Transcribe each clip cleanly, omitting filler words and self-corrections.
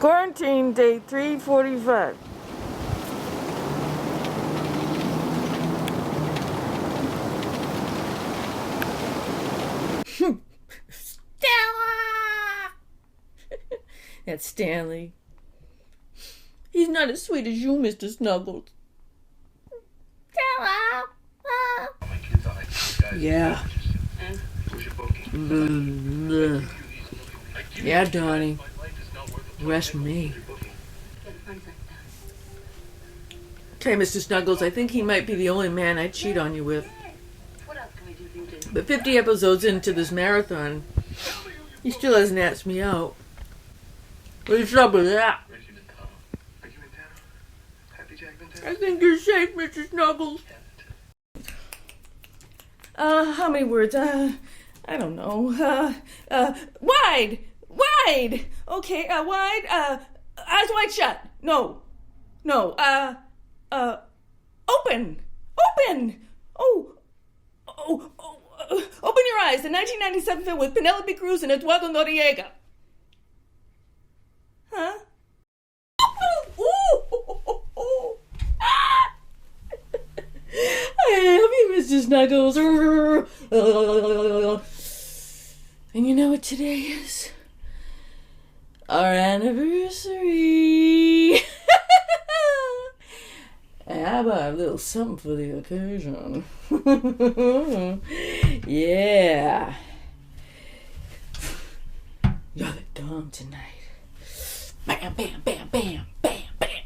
Quarantine day 345. Stella! That's Stanley. He's not as sweet as you, Mr. Snuggles. Stella! Yeah. Yeah, Donnie. Rest me. Okay, Mr. Snuggles, I think he might be the only man I'd cheat on you with. But 50 episodes into this marathon, he still hasn't asked me out. What's up with that? I think you're safe, Mr. Snuggles. How many words? I don't know. Wide! Wide! Okay, wide, eyes wide shut. No. Open! Open! Open your eyes. The 1997 film with Penelope Cruz and Eduardo Noriega. Huh? I love you, Mr. Snuggles. And you know what today is? Our anniversary. I bought a little something for the occasion. Yeah. You're the dom tonight. Bam, bam, bam, bam, bam, bam.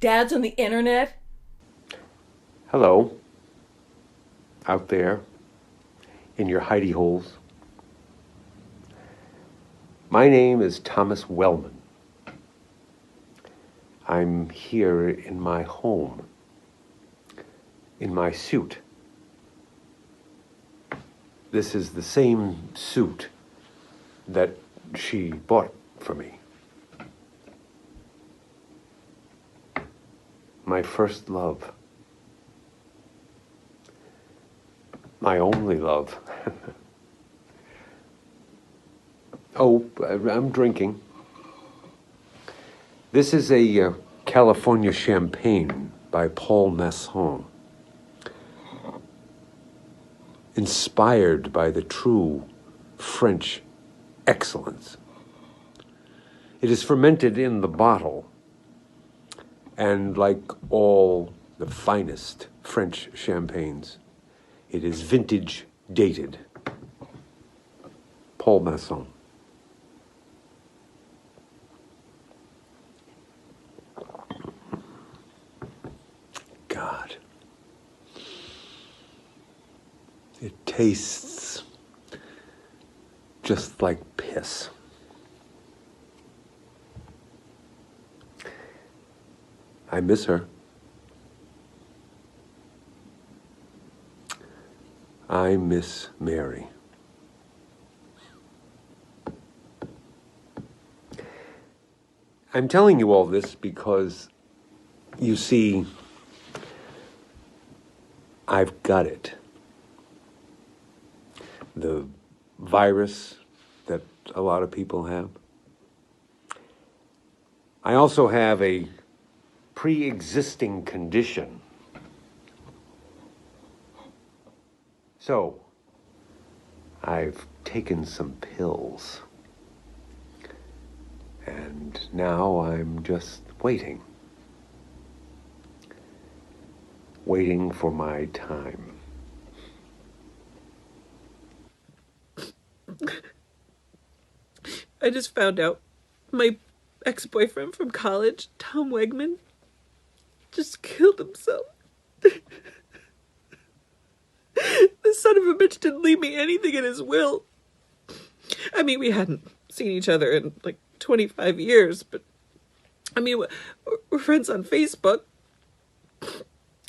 Dad's on the internet? Hello. Out there, in your hidey holes. My name is Thomas Wellman. I'm here in my home, in my suit. This is the same suit that she bought for me. My first love. My only love. Oh, I'm drinking. This is a California champagne by Paul Masson. Inspired by the true French excellence. It is fermented in the bottle, and like all the finest French champagnes, it is vintage dated. Paul Masson. God. It tastes just like piss. I miss her. I miss Mary. I'm telling you all this because, you see, I've got it. The virus that a lot of people have. I also have a pre-existing condition. So, I've taken some pills. And now I'm just waiting. Waiting for my time. I just found out my ex-boyfriend from college, Tom Wegman, just killed himself. The son of a bitch didn't leave me anything in his will. I mean, we hadn't seen each other in like 25 years, but I mean, we're friends on Facebook.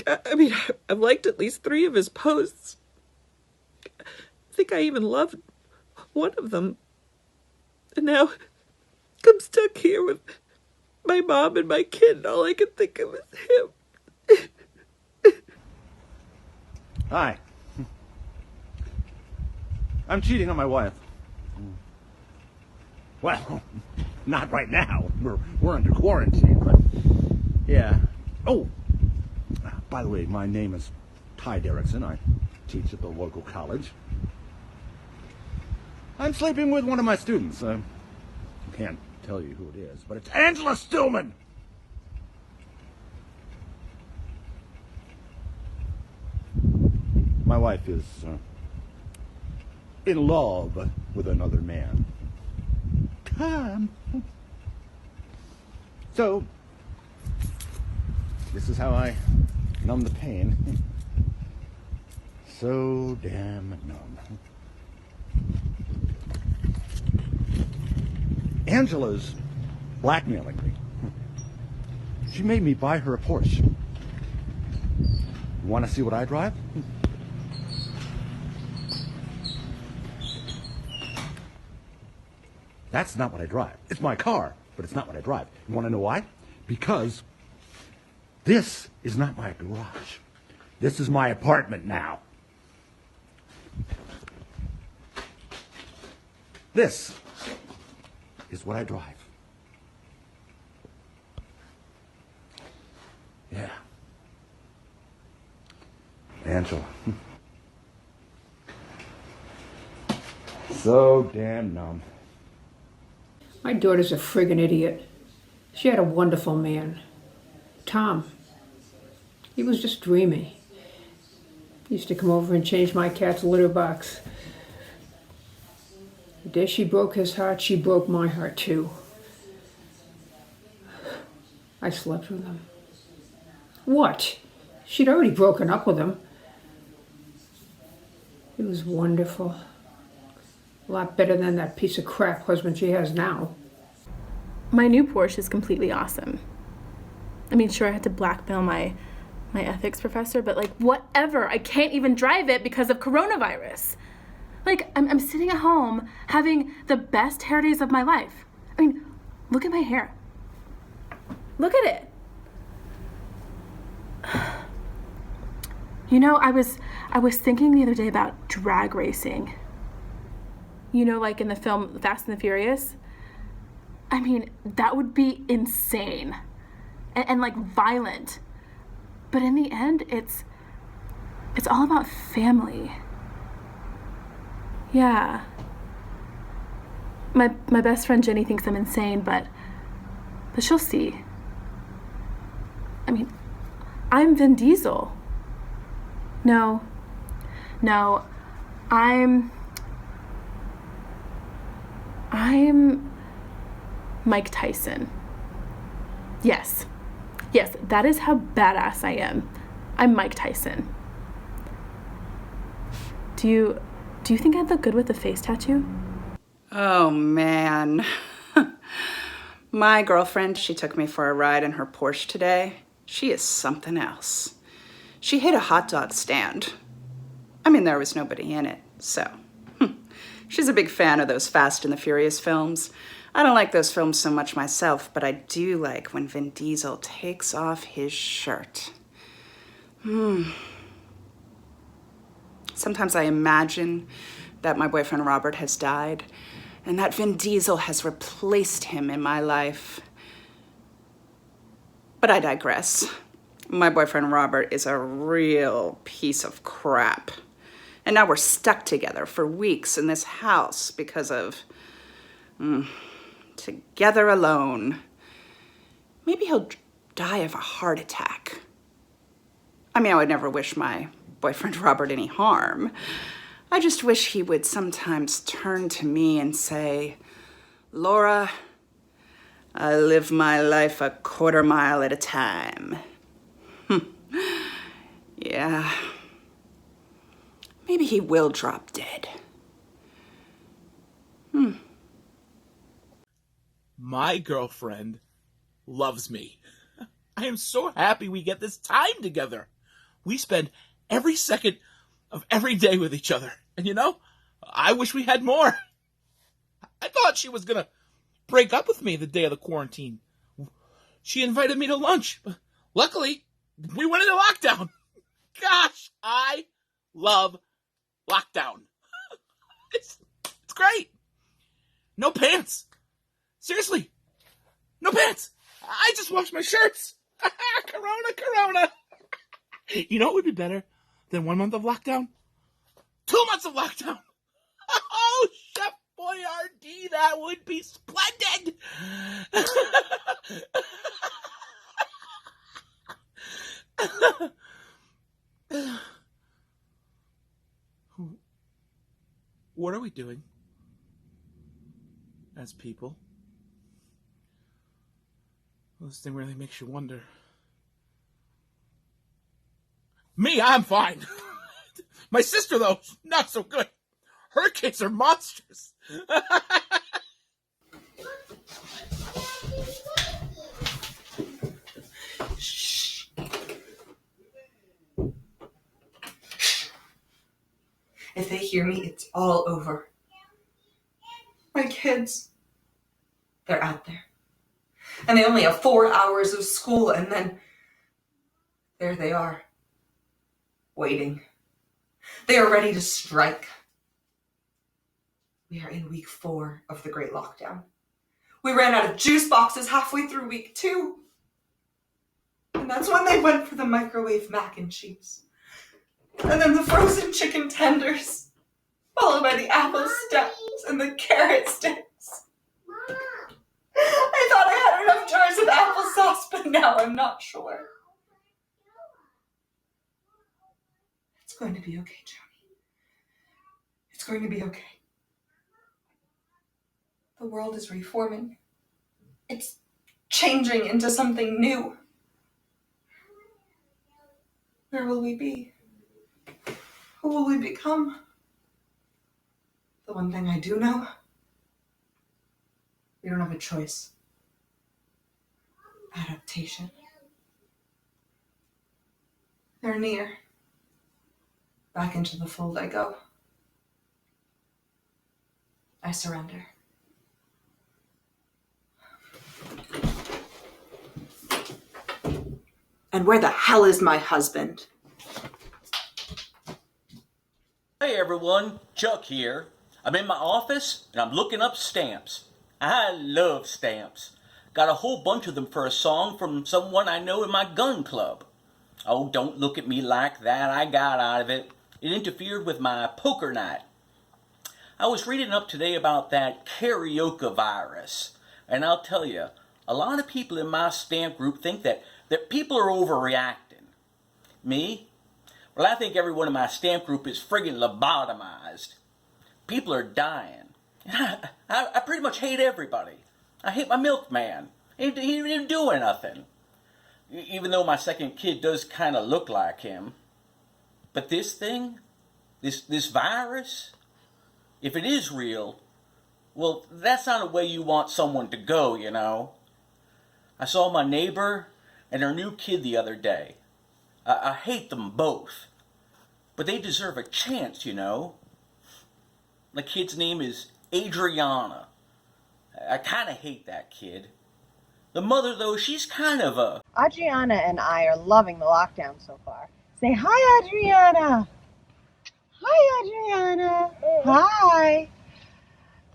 I mean, I've liked at least 3 of his posts. I think I even loved one of them. And now I'm stuck here with my mom and my kid, and all I can think of is him. Hi. I'm cheating on my wife. Well, not right now. We're under quarantine, but yeah. Oh, by the way, my name is Ty Derrickson. I teach at the local college. I'm sleeping with one of my students. I can't tell you who it is, but it's Angela Stillman. My wife is in love with another man. So, this is how I numb the pain. So damn numb. Angela's blackmailing me. She made me buy her a Porsche. Want to see what I drive? That's not what I drive. It's my car, but it's not what I drive. You want to know why? Because this is not my garage. This is my apartment now. This is what I drive. Yeah. Angela. So damn numb. My daughter's a friggin' idiot. She had a wonderful man. Tom. He was just dreamy. He used to come over and change my cat's litter box. The day she broke his heart, she broke my heart too. I slept with him. What? She'd already broken up with him. It was wonderful. A lot better than that piece of crap husband she has now. My new Porsche is completely awesome. I mean, sure, I had to blackmail my ethics professor, but like, whatever. I can't even drive it because of coronavirus. Like, I'm sitting at home having the best hair days of my life. I mean, look at my hair. Look at it. You know, I was thinking the other day about drag racing. You know, like in the film Fast and the Furious? I mean, that would be insane and like violent. But in the end, it's all about family. Yeah. My best friend Jenny thinks I'm insane, but she'll see. I mean, I'm Vin Diesel. No, I'm Mike Tyson. Yes, that is how badass I am. I'm Mike Tyson. Do you think I'd look good with a face tattoo? Oh, man. My girlfriend, she took me for a ride in her Porsche today. She is something else. She hit a hot dog stand. I mean, there was nobody in it, so. She's a big fan of those Fast and the Furious films. I don't like those films so much myself, but I do like when Vin Diesel takes off his shirt. Sometimes I imagine that my boyfriend Robert has died and that Vin Diesel has replaced him in my life. But I digress. My boyfriend Robert is a real piece of crap. And now we're stuck together for weeks in this house because of together alone. Maybe he'll die of a heart attack. I mean, I would never wish my boyfriend Robert any harm. I just wish he would sometimes turn to me and say, Laura, I live my life a quarter mile at a time. Yeah. Maybe he will drop dead. My girlfriend loves me. I am so happy we get this time together. We spend every second of every day with each other. And you know, I wish we had more. I thought she was going to break up with me the day of the quarantine. She invited me to lunch. Luckily, we went into lockdown. Gosh, I love lockdown. It's great. No pants. Seriously, no pants. I just washed my shirts. Corona. You know what would be better than 1 month of lockdown? 2 months of lockdown. Oh, Chef Boyardee, that would be splendid. What are we doing as people? Well, this thing really makes you wonder. Me, I'm fine. My sister, though, not so good. Her kids are monsters. Shh. If they hear me, it's all over. My kids, they're out there. And they only have 4 hours of school, and then there they are, waiting. They are ready to strike. We are in week 4 of the Great Lockdown. We ran out of juice boxes halfway through week 2. And that's when they went for the microwave mac and cheese. And then the frozen chicken tenders, followed by the apple stems and the carrot sticks. Mom. I thought I had enough jars of applesauce, but now I'm not sure. It's going to be okay, Johnny. It's going to be okay. The world is reforming. It's changing into something new. Where will we be? Who will we become? The one thing I do know, we don't have a choice. Adaptation. They're near. Back into the fold I go. I surrender. And where the hell is my husband? Hey everyone, Chuck here. I'm in my office and I'm looking up stamps. I love stamps. Got a whole bunch of them for a song from someone I know in my gun club. Oh, don't look at me like that. I got out of it. It interfered with my poker night. I was reading up today about that karaoke virus. And I'll tell you, a lot of people in my stamp group think that people are overreacting. Me? Well, I think everyone in my stamp group is friggin' lobotomized. People are dying. I pretty much hate everybody. I hate my milkman. He didn't do nothing. Even though my second kid does kind of look like him. But this thing, this virus, if it is real, well, that's not a way you want someone to go, you know. I saw my neighbor and her new kid the other day. I hate them both. But they deserve a chance, you know. The kid's name is Adriana. I kind of hate that kid. The mother, though, she's kind of a... Adriana and I are loving the lockdown so far. Say hi, Adriana. Hi, Adriana. Hi.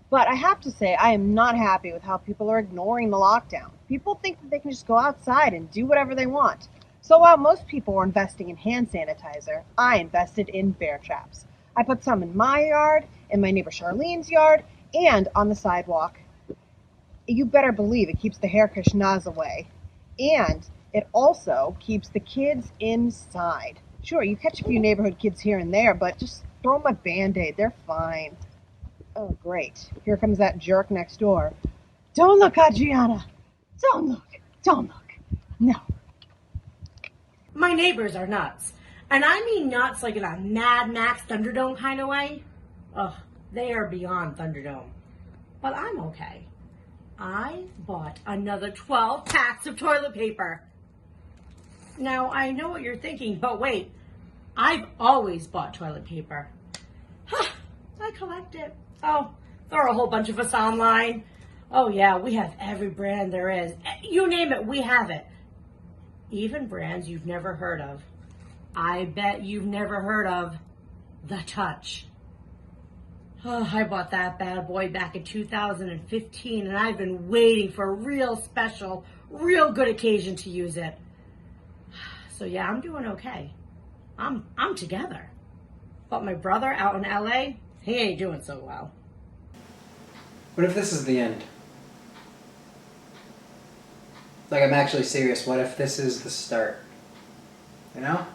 But I have to say, I am not happy with how people are ignoring the lockdown. People think that they can just go outside and do whatever they want. So while most people were investing in hand sanitizer, I invested in bear traps. I put some in my yard, in my neighbor Charlene's yard, and on the sidewalk. You better believe it keeps the hair Krishnas away. And it also keeps the kids inside. Sure, you catch a few neighborhood kids here and there, but just throw them a Band-Aid. They're fine. Oh, great. Here comes that jerk next door. Don't look, Adriana. Don't look. Don't look. No. My neighbors are nuts. And I mean nuts like in a Mad Max Thunderdome kind of way. Ugh, they are beyond Thunderdome. But I'm okay. I bought another 12 packs of toilet paper. Now, I know what you're thinking, but wait. I've always bought toilet paper. I collect it. Oh, there are a whole bunch of us online. Oh yeah, we have every brand there is. You name it, we have it. Even brands you've never heard of. I bet you've never heard of The Touch. Oh, I bought that bad boy back in 2015, and I've been waiting for a real special, real good occasion to use it. So yeah, I'm doing okay. I'm together. But my brother out in LA, he ain't doing so well. What if this is the end? Like, I'm actually serious. What if this is the start? You know?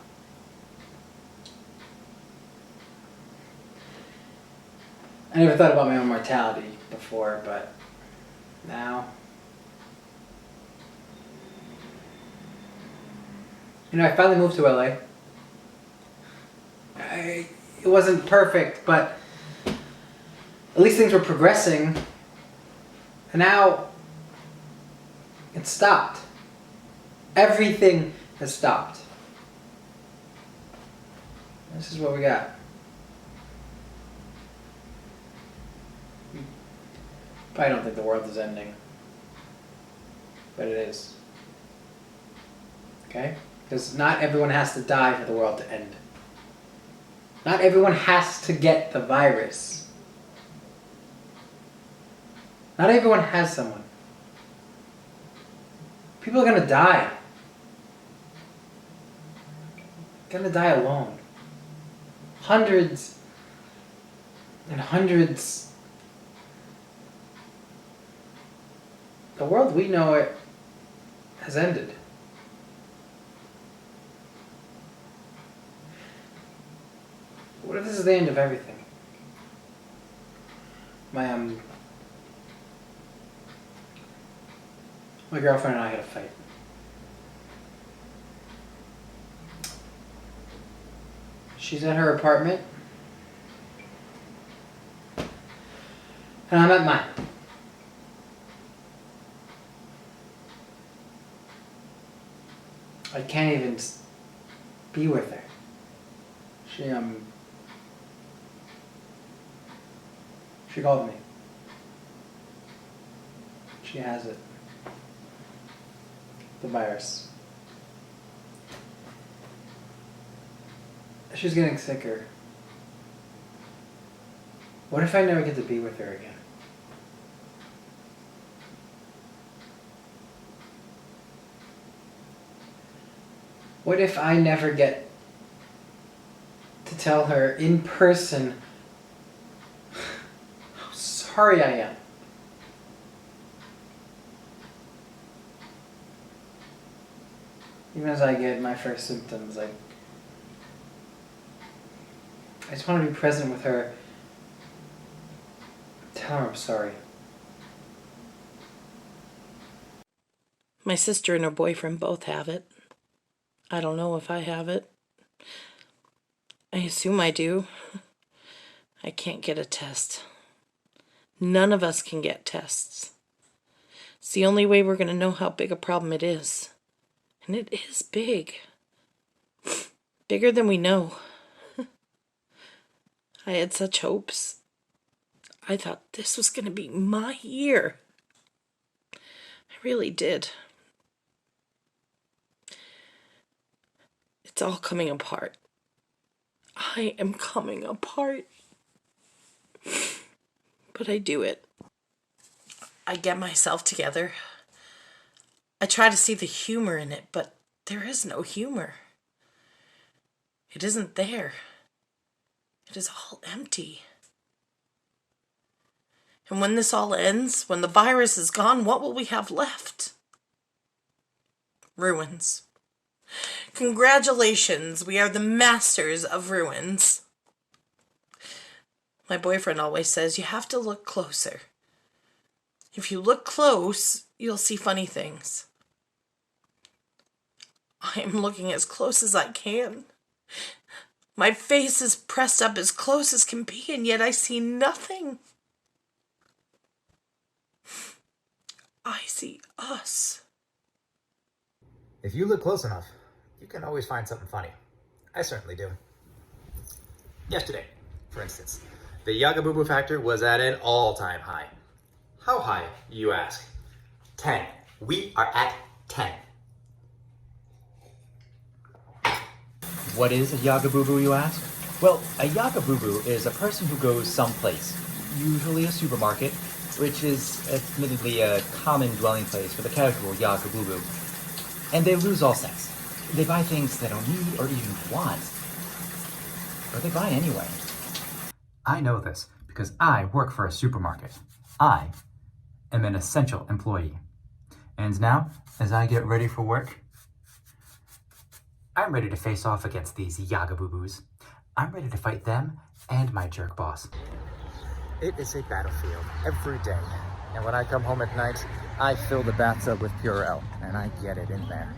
I never thought about my own mortality before, but now... You know, I finally moved to LA. It wasn't perfect, but at least things were progressing. And now it's stopped. Everything has stopped. This is what we got. I don't think the world is ending, but it is. Okay? Because not everyone has to die for the world to end. Not everyone has to get the virus. Not everyone has someone. People are gonna die. Gonna die alone. Hundreds and hundreds. The world we know it has ended. What if this is the end of everything? My girlfriend and I had a fight. She's at her apartment, and I'm at mine. I can't even be with her. She called me. She has it. The virus. She's getting sicker. What if I never get to be with her again? What if I never get to tell her in person how sorry I am? Even as I get my first symptoms, I just want to be present with her. Tell her I'm sorry. My sister and her boyfriend both have it. I don't know if I have it. I assume I do. I can't get a test. None of us can get tests. It's the only way we're going to know how big a problem it is. And it is big. Bigger than we know. I had such hopes. I thought this was going to be my year. I really did. It's all coming apart. I am coming apart. But I do it. I get myself together. I try to see the humor in it, but there is no humor. It isn't there. It is all empty. And when this all ends, when the virus is gone, what will we have left? Ruins. Congratulations, we are the masters of ruins. My boyfriend always says you have to look closer. If you look close, you'll see funny things. I am looking as close as I can. My face is pressed up as close as can be, and yet I see nothing. I see us. If you look close enough, you can always find something funny. I certainly do. Yesterday, for instance, the Yaga Boo Boo factor was at an all-time high. How high, you ask? 10. We are at 10. What is a Yaga Boo Boo, you ask? Well, a yagabubu is a person who goes someplace, usually a supermarket, which is admittedly a common dwelling place for the casual yagabubu, and they lose all sense. They buy things they don't need or even want, but they buy anyway. I know this because I work for a supermarket. I am an essential employee. And now, as I get ready for work, I'm ready to face off against these yagabubus. I'm ready to fight them and my jerk boss. It is a battlefield every day. And when I come home at night, I fill the bathtub with Purell, and I get it in there.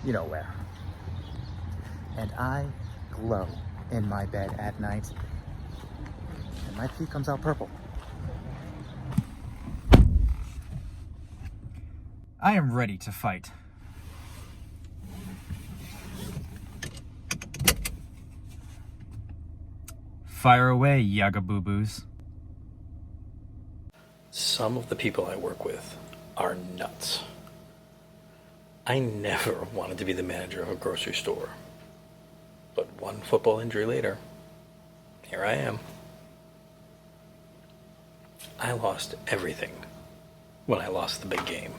You know where. And I glow in my bed at night, and my pee comes out purple. I am ready to fight. Fire away, yagabubus. Some of the people I work with are nuts. I never wanted to be the manager of a grocery store. But one football injury later, here I am. I lost everything when I lost the big game.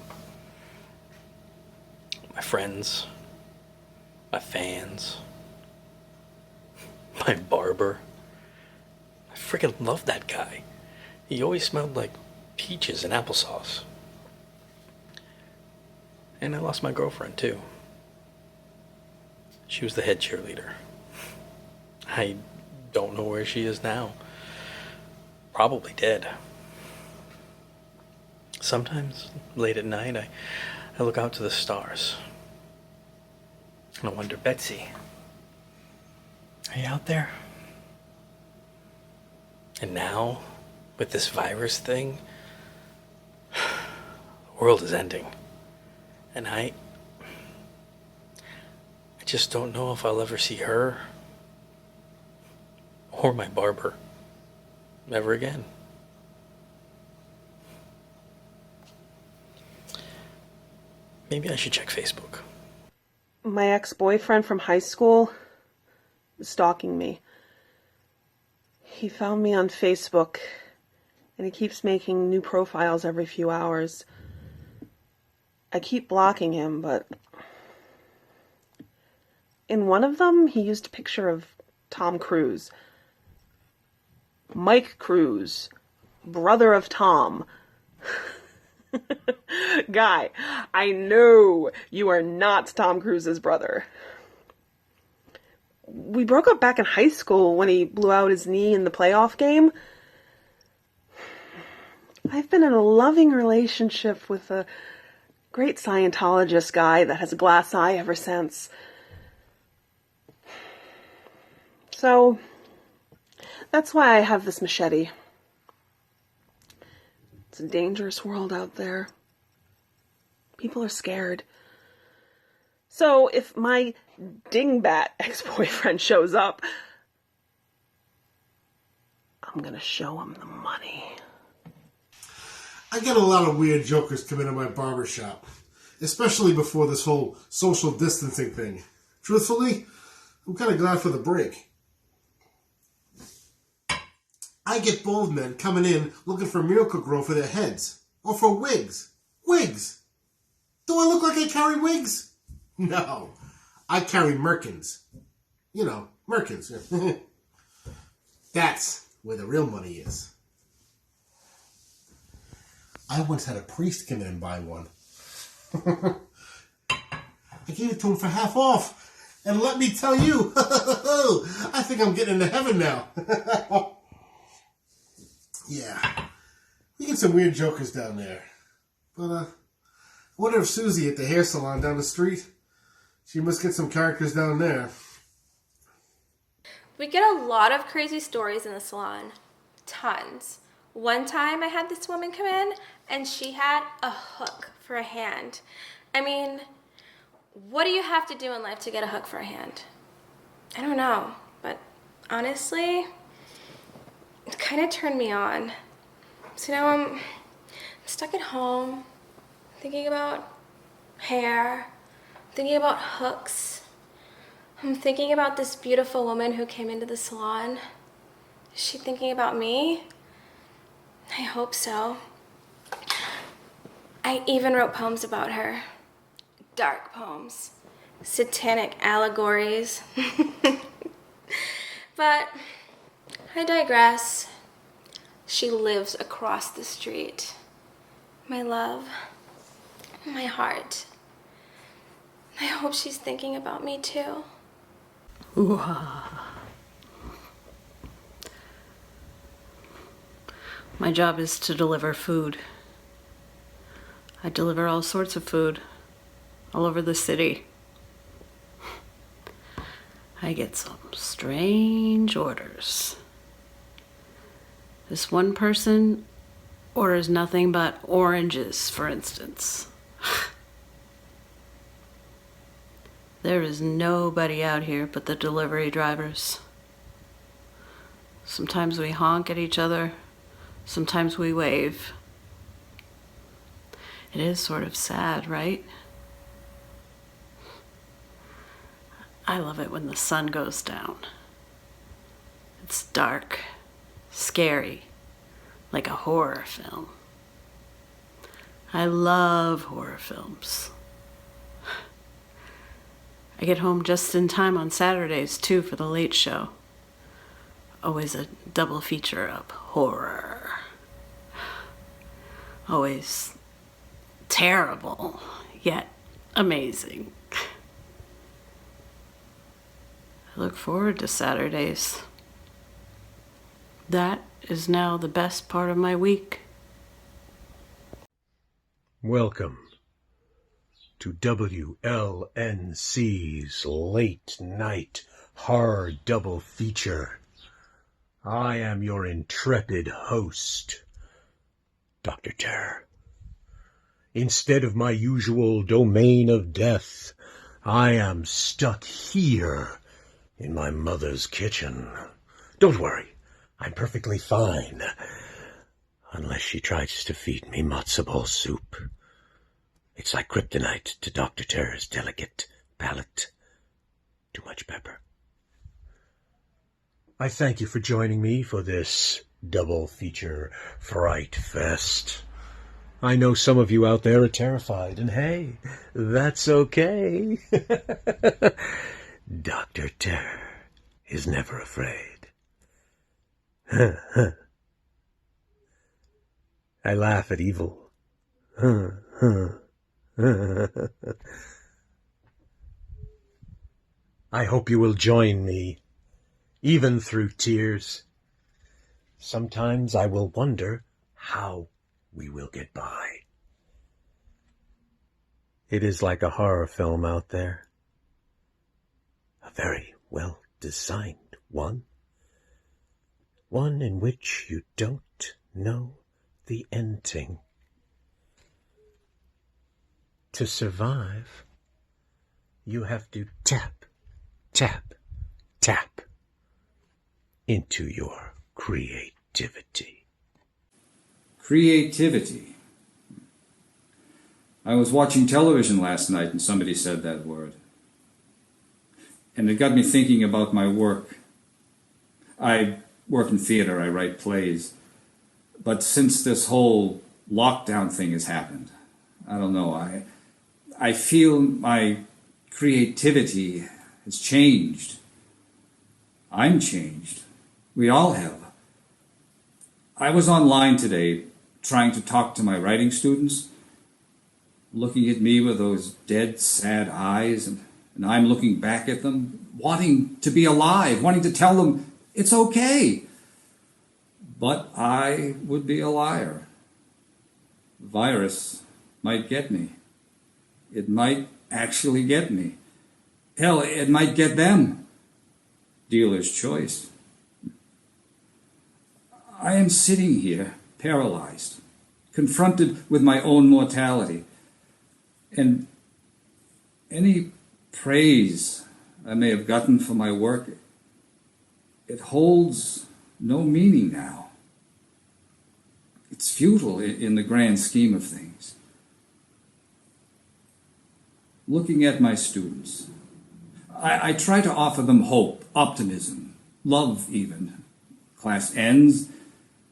My friends, my fans, my barber. I freaking loved that guy. He always smelled like peaches and applesauce. And I lost my girlfriend too. She was the head cheerleader. I don't know where she is now. Probably dead. Sometimes, late at night, I look out to the stars. And I wonder, Betsy, are you out there? And now, with this virus thing, the world is ending. And I just don't know if I'll ever see her or my barber ever again. Maybe I should check Facebook. My ex-boyfriend from high school is stalking me. He found me on Facebook, and he keeps making new profiles every few hours. I keep blocking him, but in one of them, he used a picture of Tom Cruise. Mike Cruise, brother of Tom. Guy, I know you are not Tom Cruise's brother. We broke up back in high school when he blew out his knee in the playoff game. I've been in a loving relationship with a great Scientologist guy that has a glass eye ever since. So, that's why I have this machete. It's a dangerous world out there. People are scared. So if my dingbat ex-boyfriend shows up, I'm gonna show him the money. I get a lot of weird jokers come into my barbershop, especially before this whole social distancing thing. Truthfully, I'm kind of glad for the break. I get bald men coming in looking for Miracle-Gro for their heads. Or for wigs. Wigs! Do I look like I carry wigs? No. I carry merkins. You know, merkins. That's where the real money is. I once had a priest come in and buy one. I gave it to him for half off. And let me tell you, I think I'm getting into heaven now. Yeah. We get some weird jokers down there. But, I wonder if Susie at the hair salon down the street, she must get some characters down there. We get a lot of crazy stories in the salon. Tons. One time I had this woman come in and she had a hook for a hand. I mean, what do you have to do in life to get a hook for a hand? I don't know, but honestly, it kind of turned me on. So now I'm stuck at home, thinking about hair, thinking about hooks. I'm thinking about this beautiful woman who came into the salon. Is she thinking about me? I hope so. I even wrote poems about her. Dark poems. Satanic allegories. But I digress. She lives across the street. My love. My heart. I hope she's thinking about me too. Ooh-ah. My job is to deliver food. I deliver all sorts of food all over the city. I get some strange orders. This one person orders nothing but oranges, for instance. There is nobody out here but the delivery drivers. Sometimes we honk at each other, sometimes we wave. It is sort of sad, right? I love it when the sun goes down. It's dark, scary, like a horror film. I love horror films. I get home just in time on Saturdays, too, for the late show. Always a double feature of horror. Always terrible, yet amazing. I look forward to Saturdays. That is now the best part of my week. Welcome to WLNC's Late Night Horror Double Feature. I am your intrepid host, Dr. Terror. Instead of my usual domain of death, I am stuck here in my mother's kitchen. Don't worry, I'm perfectly fine. Unless she tries to feed me matzo ball soup. It's like kryptonite to Dr. Terror's delicate palate. Too much pepper. I thank you for joining me for this double feature Fright Fest. I know some of you out there are terrified, and hey, that's okay. Dr. Terror is never afraid. I laugh at evil. I hope you will join me, even through tears. Sometimes I will wonder how we will get by. It is like a horror film out there. A very well-designed one. One in which you don't know the ending. To survive, you have to tap, tap, tap into your creativity. Creativity. I was watching television last night and somebody said that word. And it got me thinking about my work. I work in theater, I write plays. But since this whole lockdown thing has happened, I don't know, I feel my creativity has changed. I'm changed. We all have. I was online today trying to talk to my writing students, looking at me with those dead, sad eyes, and I'm looking back at them, wanting to be alive, wanting to tell them it's okay. But I would be a liar. The virus might get me. It might actually get me. Hell, it might get them. Dealer's choice. I am sitting here, paralyzed, confronted with my own mortality. And any praise I may have gotten for my work, it holds no meaning now. It's futile in the grand scheme of things. Looking at my students, I try to offer them hope, optimism, love even. Class ends,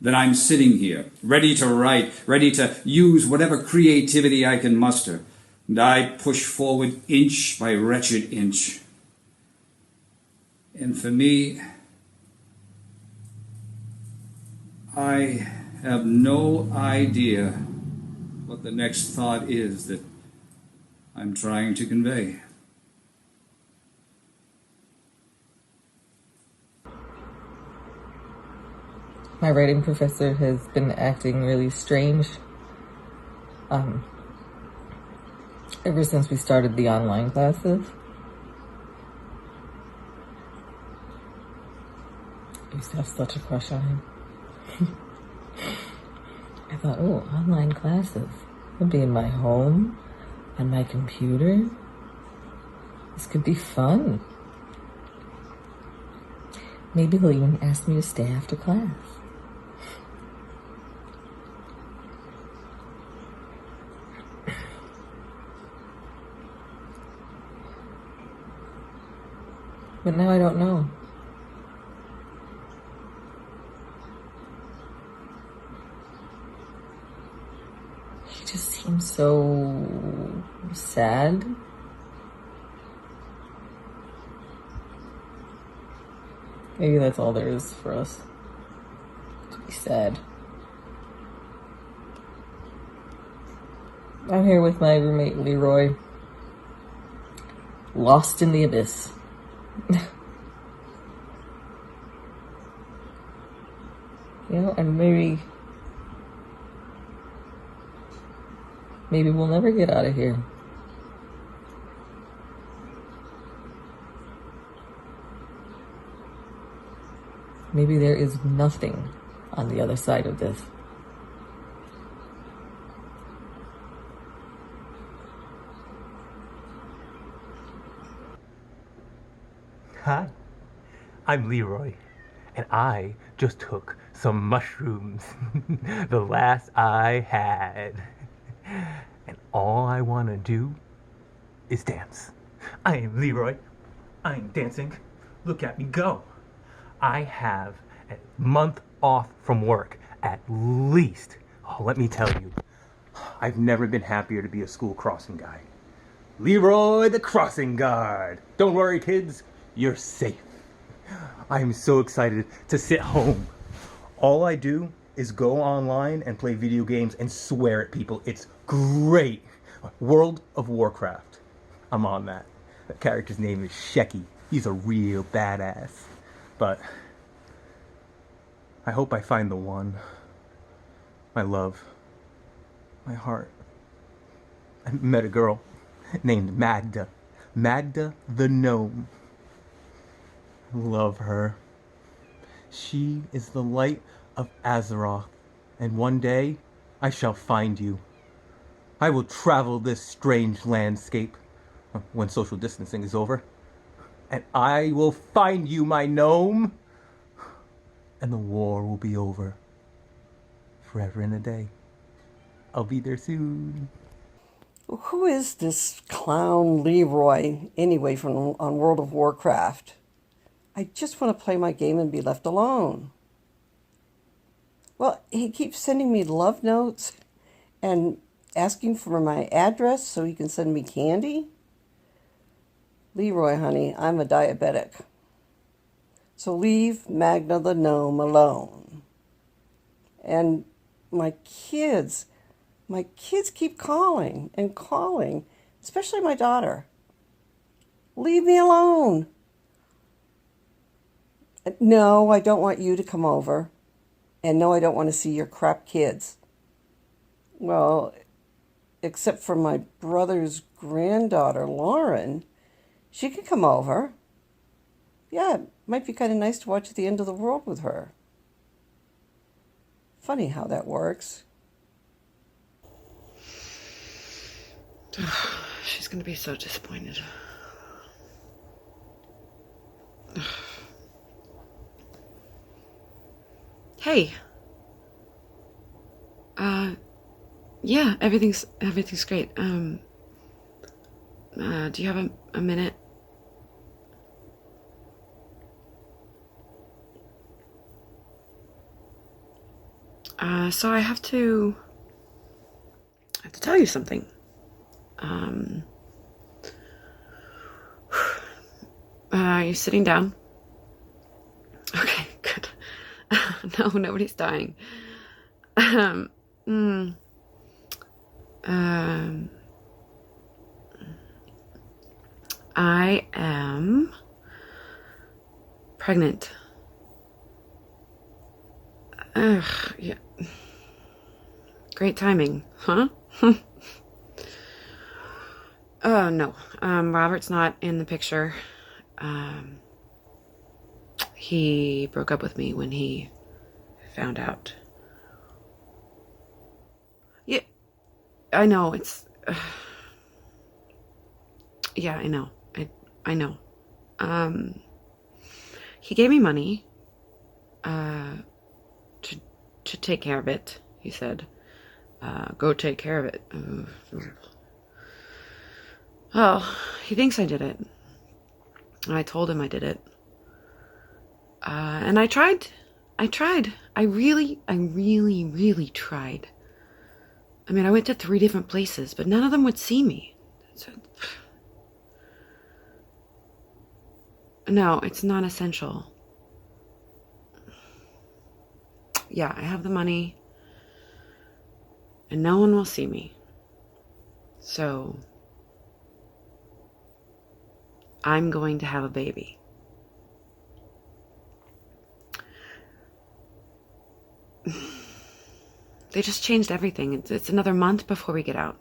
then I'm sitting here, ready to write, ready to use whatever creativity I can muster. And I push forward inch by wretched inch. And for me, I have no idea what the next thought is that I'm trying to convey. My writing professor has been acting really strange ever since we started the online classes. I used to have such a crush on him. I thought, oh, online classes. I'll be in my home, on my computer. This could be fun. Maybe he'll even ask me to stay after class. But now I don't know. He just seems so sad. Maybe that's all there is for us. To be sad. I'm here with my roommate Leroy. Lost in the abyss. You know, and maybe we'll never get out of here. Maybe there is nothing on the other side of this. Hi, I'm Leroy, and I just took some mushrooms, the last I had. And all I want to do is dance. I am Leroy. I'm dancing. Look at me go. I have a month off from work, at least. Oh, let me tell you, I've never been happier to be a school crossing guide. Leroy the crossing guard. Don't worry, kids. You're safe. I am so excited to sit home. All I do is go online and play video games and swear at people. It's great. World of Warcraft. I'm on that. The character's name is Sheki. He's a real badass. But I hope I find the one. My love. My heart. I met a girl named Magda. Magda the gnome. I love her. She is the light of Azeroth, and one day I shall find you. I will travel this strange landscape when social distancing is over, and I will find you, my gnome, and the war will be over. Forever and a day. I'll be there soon. Who is this clown Leroy, anyway, on World of Warcraft? I just want to play my game and be left alone. Well, he keeps sending me love notes and asking for my address so he can send me candy. Leroy, honey, I'm a diabetic. So leave Magna the gnome alone. And my kids keep calling and calling, especially my daughter. Leave me alone. No, I don't want you to come over. And no, I don't want to see your crap kids. Well, except for my brother's granddaughter, Lauren. She could come over. Yeah, it might be kind of nice to watch the end of the world with her. Funny how that works. She's going to be so disappointed. Hey. Yeah, everything's great. Do you have a minute? So I have to tell you something. Are you sitting down? Okay, good. No, nobody's dying. I am pregnant. Ugh, yeah. Great timing, huh? Oh, no. Robert's not in the picture. He broke up with me when he found out. Yeah, I know, it's... yeah, I know. I know. He gave me money, to take care of it, he said. Go take care of it. Oh, he thinks I did it. I told him I did it. And I tried. I really tried. I mean, I went to 3 different places, but none of them would see me. No, it's not essential. Yeah, I have the money, and no one will see me. So, I'm going to have a baby. They just changed everything. It's another month before we get out.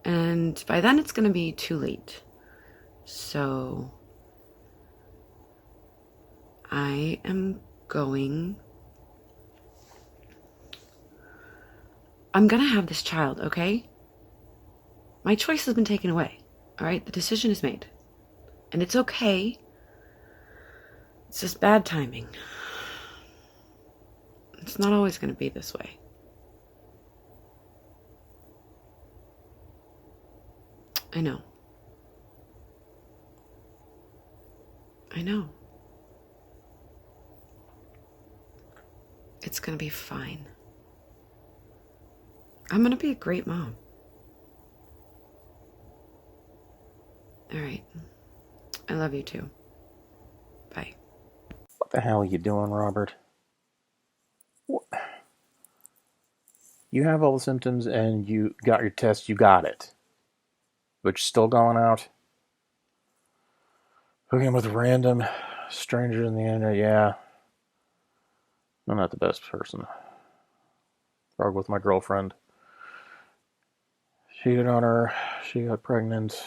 And by then it's going to be too late. So I am going... I'm going to have this child, okay? My choice has been taken away, all right? The decision is made. And it's okay. It's just bad timing. It's not always going to be this way. I know. I know. It's going to be fine. I'm going to be a great mom. All right. I love you too. Bye. What the hell are you doing, Robert? You have all the symptoms and you got your test, you got it. But you're still going out? Hooking with random strangers on the internet, yeah. I'm not the best person. Broke with my girlfriend. Cheated on her. She got pregnant.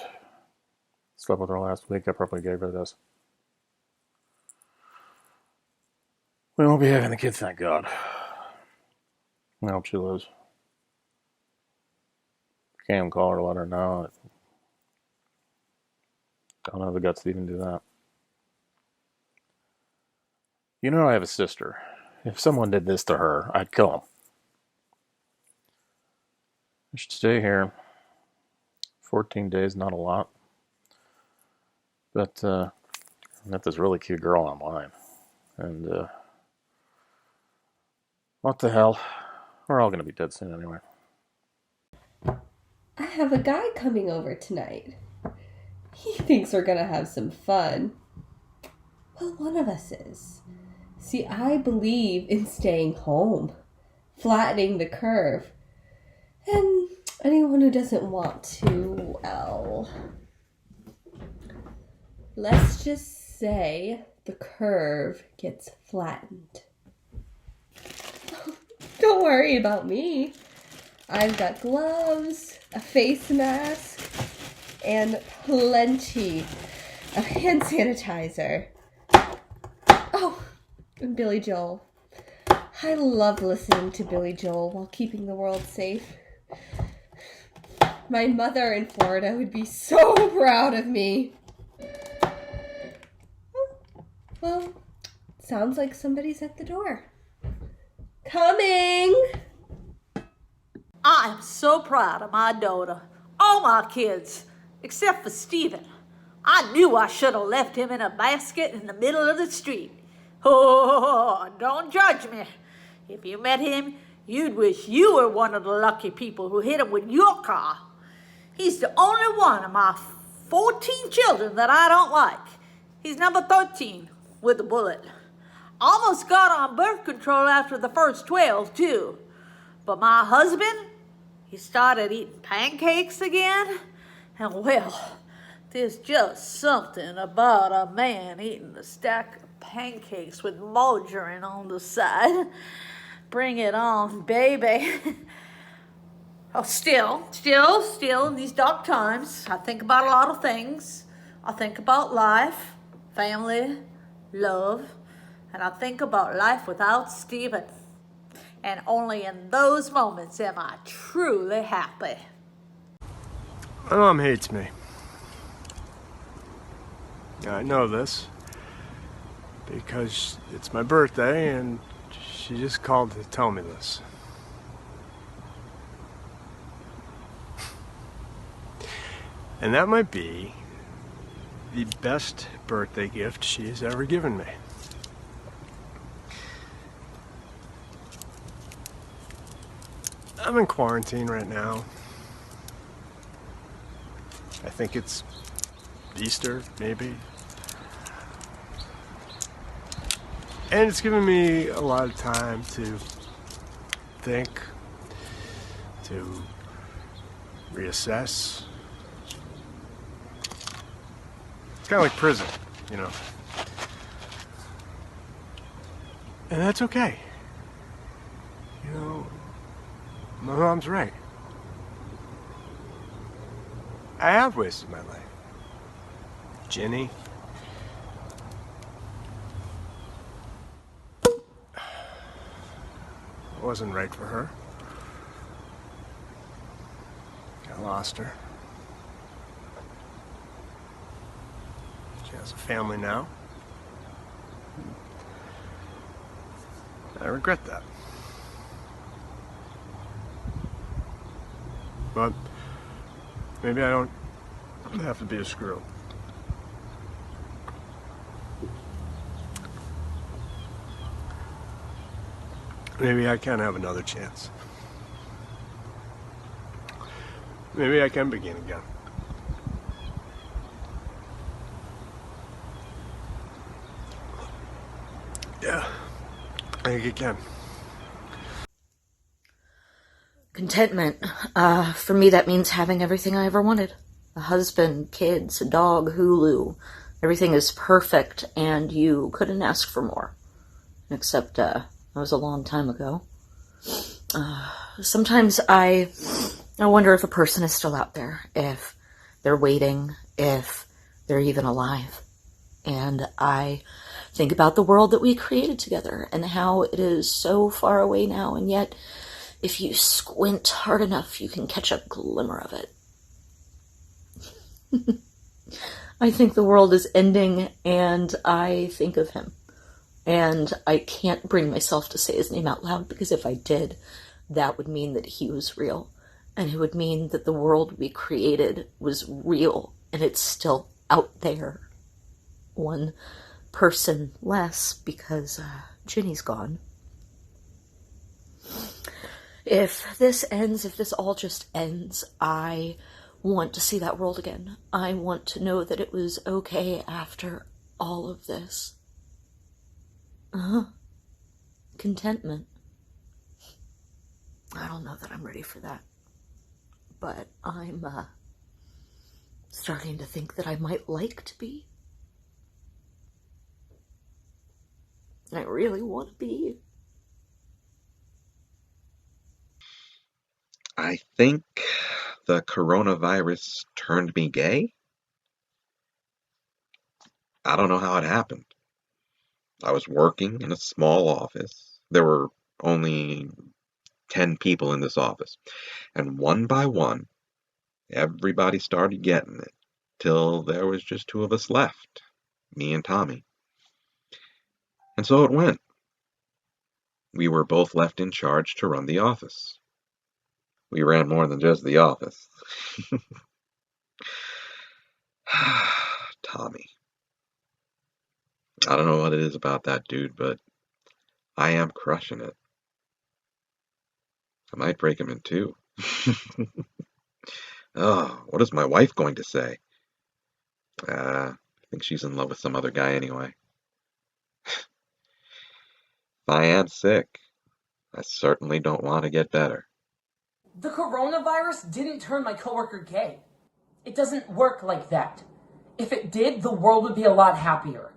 Slept with her last week. I probably gave her this. We won't be having the kids, thank God. I hope she lives. Can't even call her, let her know. Don't have the guts to even do that. You know I have a sister. If someone did this to her, I'd kill him. I should stay here. 14 days, not a lot. But I met this really cute girl online. And what the hell? We're all going to be dead soon anyway. I have a guy coming over tonight. He thinks we're gonna have some fun. Well, one of us is. See, I believe in staying home, flattening the curve. And anyone who doesn't want to, well, let's just say the curve gets flattened. Don't worry about me. I've got gloves, a face mask, and plenty of hand sanitizer. Oh, and Billy Joel. I love listening to Billy Joel while keeping the world safe. My mother in Florida would be so proud of me. Well, sounds like somebody's at the door. Coming! I am so proud of my daughter. All my kids, except for Stephen. I knew I should have left him in a basket in the middle of the street. Oh, don't judge me. If you met him, you'd wish you were one of the lucky people who hit him with your car. He's the only one of my 14 children that I don't like. He's number 13 with a bullet. Almost got on birth control after the first 12, too. But my husband, he started eating pancakes again. And well, there's just something about a man eating a stack of pancakes with margarine on the side. Bring it on, baby. Oh, still, in these dark times, I think about a lot of things. I think about life, family, love, and I think about life without Stephen. And only in those moments am I truly happy. My mom hates me. I know this because it's my birthday and she just called to tell me this. And that might be the best birthday gift she has ever given me. I'm in quarantine right now. I think it's Easter, maybe. And it's given me a lot of time to think, to reassess. It's kind of like prison, you know. And that's okay. You know, my mom's right. I have wasted my life. Jenny. I wasn't right for her. I lost her. She has a family now. I regret that. But maybe I don't have to be a screw. Maybe I can have another chance. Maybe I can begin again. Yeah, I think it can. Contentment. For me, that means having everything I ever wanted. A husband, kids, a dog, Hulu. Everything is perfect, and you couldn't ask for more. Except, that was a long time ago. Sometimes I wonder if a person is still out there, if they're waiting, if they're even alive. And I think about the world that we created together and how it is so far away now, and yet if you squint hard enough, you can catch a glimmer of it. I think the world is ending, and I think of him. And I can't bring myself to say his name out loud, because if I did, that would mean that he was real. And it would mean that the world we created was real, and it's still out there. One person less, because Ginny's gone. If this ends, if this all just ends, I want to see that world again. I want to know that it was okay after all of this. Contentment. I don't know that I'm ready for that. But I'm starting to think that I might like to be. I really want to be. I think the coronavirus turned me gay. I don't know how it happened. I was working in a small office. There were only 10 people in this office. And one by one, everybody started getting it, till there was just two of us left, me and Tommy. And so it went. We were both left in charge to run the office. We ran more than just the office. Tommy. I don't know what it is about that dude, but I am crushing it. I might break him in two. Oh, what is my wife going to say? I think she's in love with some other guy anyway. If I am sick, I certainly don't want to get better. The coronavirus didn't turn my coworker gay. It doesn't work like that. If it did, the world would be a lot happier.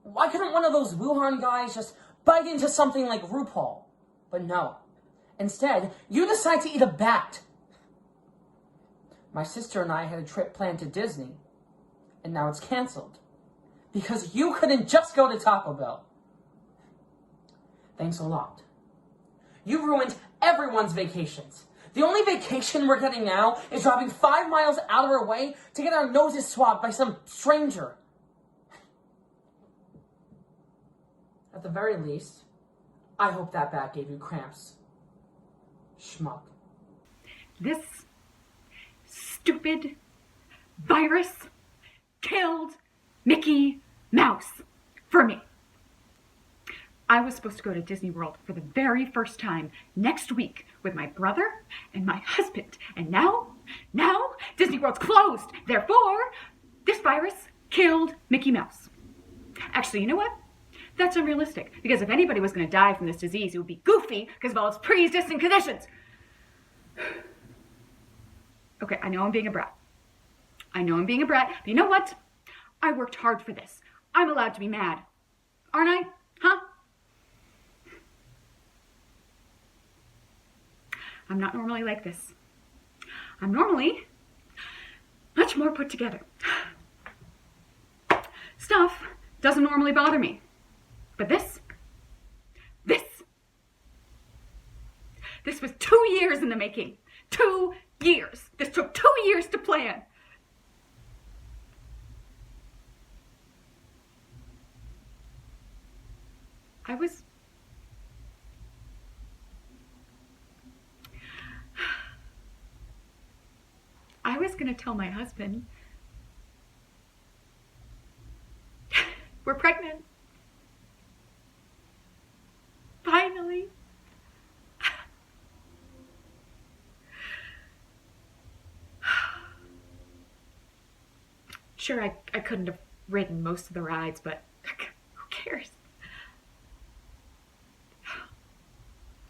Why couldn't one of those Wuhan guys just bite into something like RuPaul? But no. Instead, you decide to eat a bat. My sister and I had a trip planned to Disney, and now it's canceled. Because you couldn't just go to Taco Bell. Thanks a lot. You ruined everyone's vacations. The only vacation we're getting now is driving 5 miles out of our way to get our noses swabbed by some stranger. At the very least, I hope that bat gave you cramps. Schmuck. This stupid virus killed Mickey Mouse for me. I was supposed to go to Disney World for the very first time next week with my brother and my husband. And now Disney World's closed. Therefore, this virus killed Mickey Mouse. Actually, you know what? That's unrealistic, because if anybody was going to die from this disease, it would be Goofy because of all its pre-existing conditions. Okay, I know I'm being a brat. But you know what? I worked hard for this. I'm allowed to be mad. Aren't I? Huh? I'm not normally like this. I'm normally much more put together. Stuff doesn't normally bother me. But this was 2 years in the making. 2 years. This took 2 years to plan. I was gonna tell my husband we're pregnant. Finally. Sure, I couldn't have ridden most of the rides, but who cares?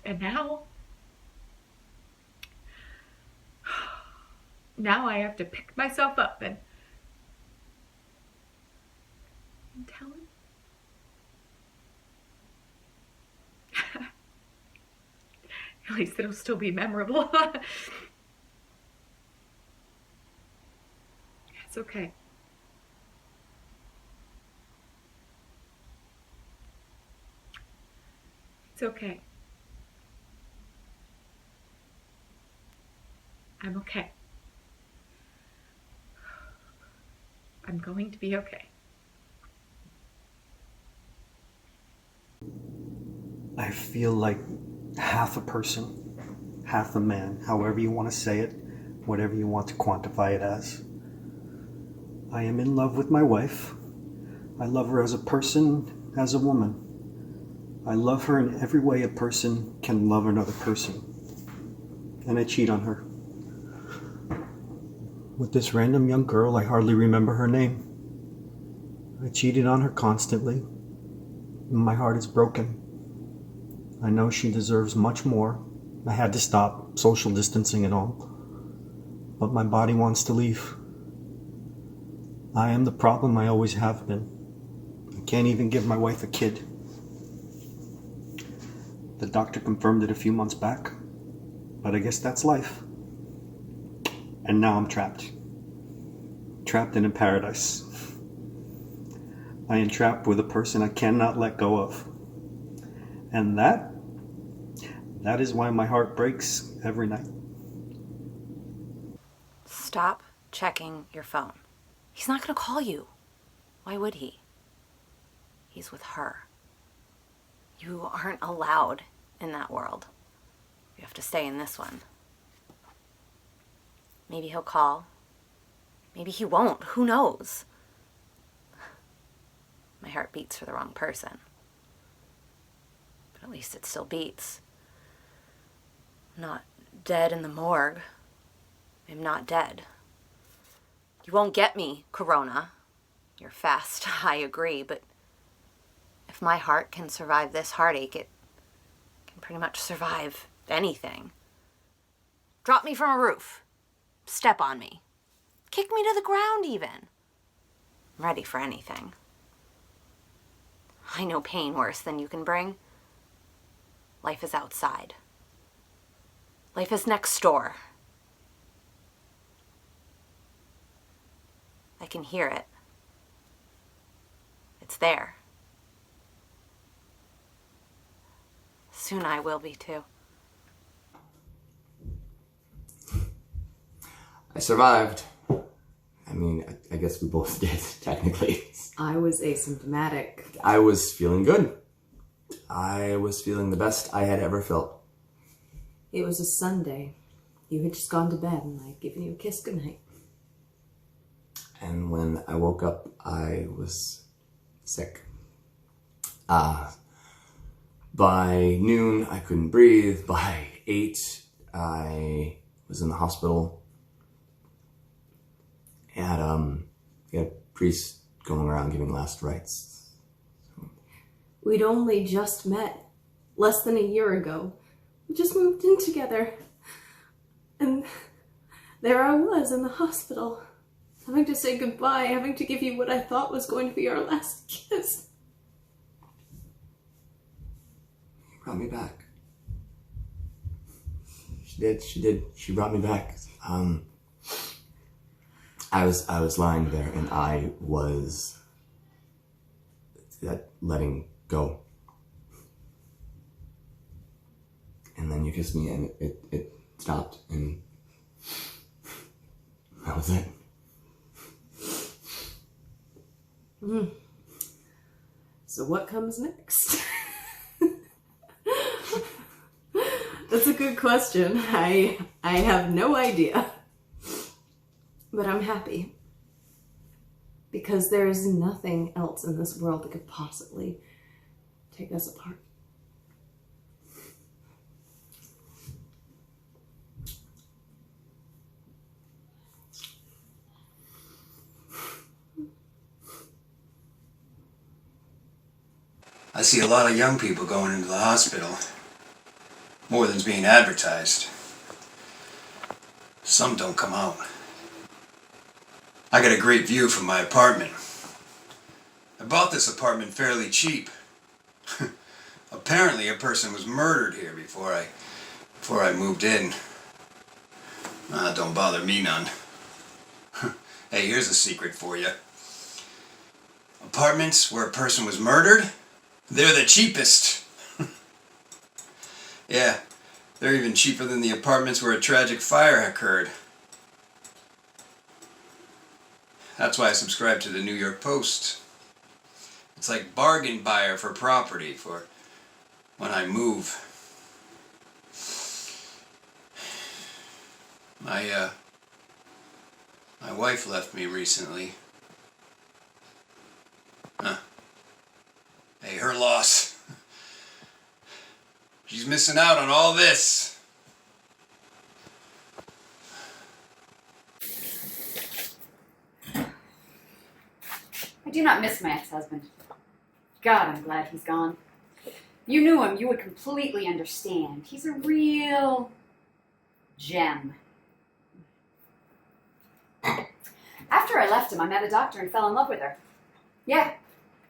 And now I have to pick myself up and tell him. At least it'll still be memorable. It's okay. It's okay. I'm okay. I'm going to be okay. I feel like half a person, half a man, however you want to say it, whatever you want to quantify it as. I am in love with my wife. I love her as a person, as a woman. I love her in every way a person can love another person. And I cheat on her. With this random young girl, I hardly remember her name. I cheated on her constantly. My heart is broken. I know she deserves much more. I had to stop social distancing and all. But my body wants to leave. I am the problem I always have been. I can't even give my wife a kid. The doctor confirmed it a few months back. But I guess that's life. And now I'm trapped. Trapped in a paradise. I am trapped with a person I cannot let go of. And that is why my heart breaks every night. Stop checking your phone. He's not going to call you. Why would he? He's with her. You aren't allowed in that world. You have to stay in this one. Maybe he'll call. Maybe he won't. Who knows? My heart beats for the wrong person. But at least it still beats. I'm not dead in the morgue. I'm not dead. You won't get me, Corona. You're fast, I agree, but if my heart can survive this heartache, it can pretty much survive anything. Drop me from a roof. Step on me. Kick me to the ground, even. I'm ready for anything. I know pain worse than you can bring. Life is outside. Life is next door. I can hear it. It's there. Soon I will be too. I survived. I mean, I guess we both did, technically. I was asymptomatic. I was feeling good. I was feeling the best I had ever felt. It was a Sunday. You had just gone to bed and I'd given you a kiss goodnight. And when I woke up, I was sick. By noon, I couldn't breathe. By 8, I was in the hospital. He had a priest going around giving last rites. We'd only just met less than a year ago. We just moved in together. And there I was in the hospital, having to say goodbye, having to give you what I thought was going to be our last kiss. He brought me back. She did. She brought me back. I was lying there and I was letting go. And then you kissed me and it stopped and that was it. So what comes next? That's a good question. I have no idea. But I'm happy. Because there is nothing else in this world that could possibly take us apart. I see a lot of young people going into the hospital. More than's being advertised. Some don't come out. I got a great view from my apartment. I bought this apartment fairly cheap. Apparently a person was murdered here before I moved in. Don't bother me none. Hey, here's a secret for you. Apartments where a person was murdered, they're the cheapest. Yeah, they're even cheaper than the apartments where a tragic fire occurred. That's why I subscribe to the New York Post. It's like bargain buyer for property for when I move. My wife left me recently. Hey, her loss. She's missing out on all this. I do not miss my ex-husband. God, I'm glad he's gone. If you knew him, you would completely understand. He's a real gem. After I left him, I met a doctor and fell in love with her. Yeah,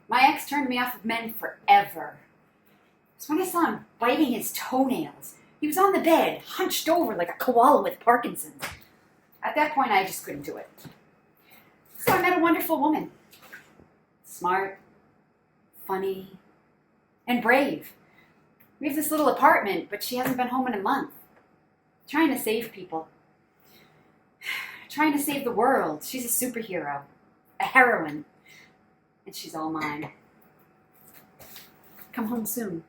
my ex turned me off of men forever. It's when I saw him biting his toenails. He was on the bed, hunched over like a koala with Parkinson's. At that point, I just couldn't do it. So I met a wonderful woman. Smart, funny, and brave. We have this little apartment, but she hasn't been home in a month. Trying to save people. Trying to save the world. She's a superhero. A heroine. And she's all mine. Come home soon.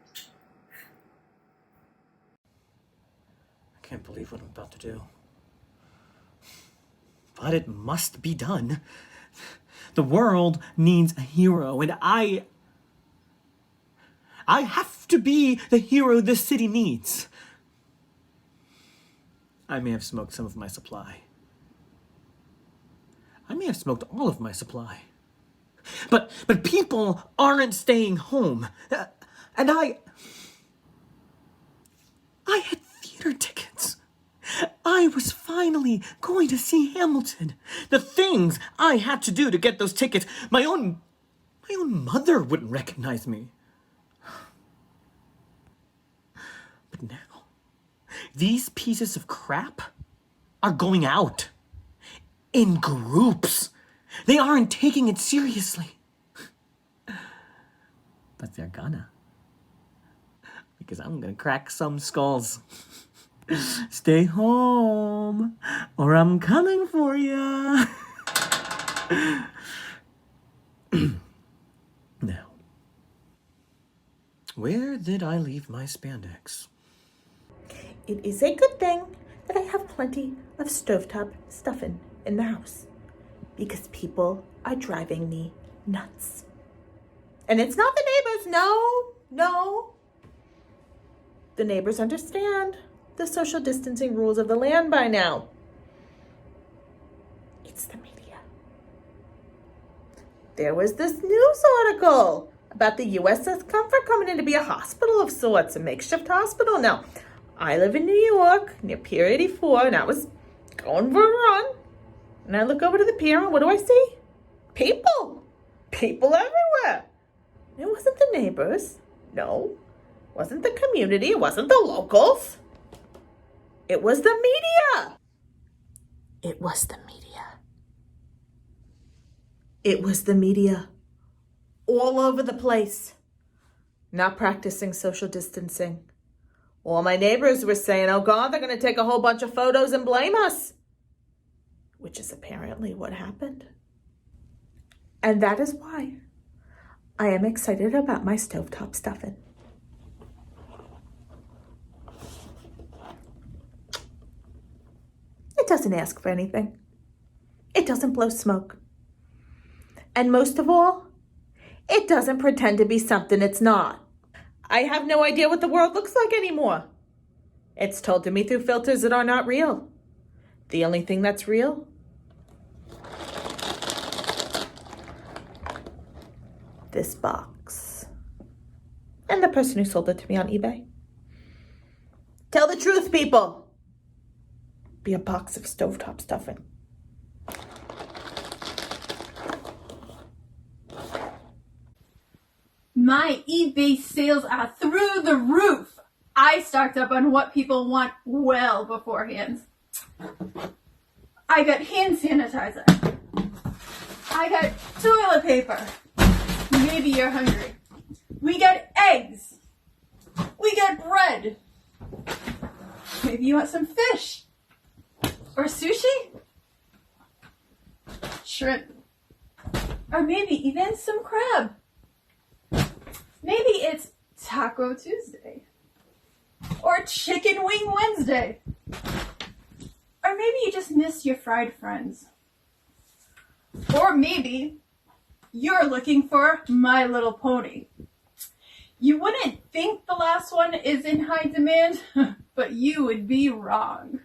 I can't believe what I'm about to do. But it must be done. The world needs a hero, and I have to be the hero this city needs. I may have smoked some of my supply. I may have smoked all of my supply. But people aren't staying home. And I had theater tickets. I was finally going to see Hamilton. The things I had to do to get those tickets, my own mother wouldn't recognize me. But now, these pieces of crap are going out. In groups. They aren't taking it seriously. But they're gonna. Because I'm gonna crack some skulls. Stay home, or I'm coming for ya. Now, where did I leave my spandex? It is a good thing that I have plenty of stovetop stuffing in the house, because people are driving me nuts. And it's not the neighbors, no. The neighbors understand the social distancing rules of the land by now. It's the media. There was this news article about the USS Comfort coming in to be a hospital of sorts, a makeshift hospital. Now, I live in New York, near Pier 84, and I was going for a run. And I look over to the pier, and what do I see? People everywhere. It wasn't the neighbors. No. It wasn't the community. It wasn't the locals. It was the media. It was the media. It was the media. All over the place. Not practicing social distancing. All my neighbors were saying, oh God, they're going to take a whole bunch of photos and blame us. Which is apparently what happened. And that is why I am excited about my stovetop stuffing. It doesn't ask for anything. It doesn't blow smoke. And most of all, it doesn't pretend to be something it's not. I have no idea what the world looks like anymore. It's told to me through filters that are not real. The only thing that's real this box. And the person who sold it to me on eBay. Tell the truth, people. Be a box of stovetop stuffing. My eBay sales are through the roof. I stocked up on what people want well beforehand. I got hand sanitizer. I got toilet paper. Maybe you're hungry. We got eggs. We got bread. Maybe you want some fish. Or sushi? Shrimp. Or maybe even some crab. Maybe it's Taco Tuesday. Or Chicken Wing Wednesday. Or maybe you just miss your fried friends. Or maybe you're looking for My Little Pony. You wouldn't think the last one is in high demand, but you would be wrong.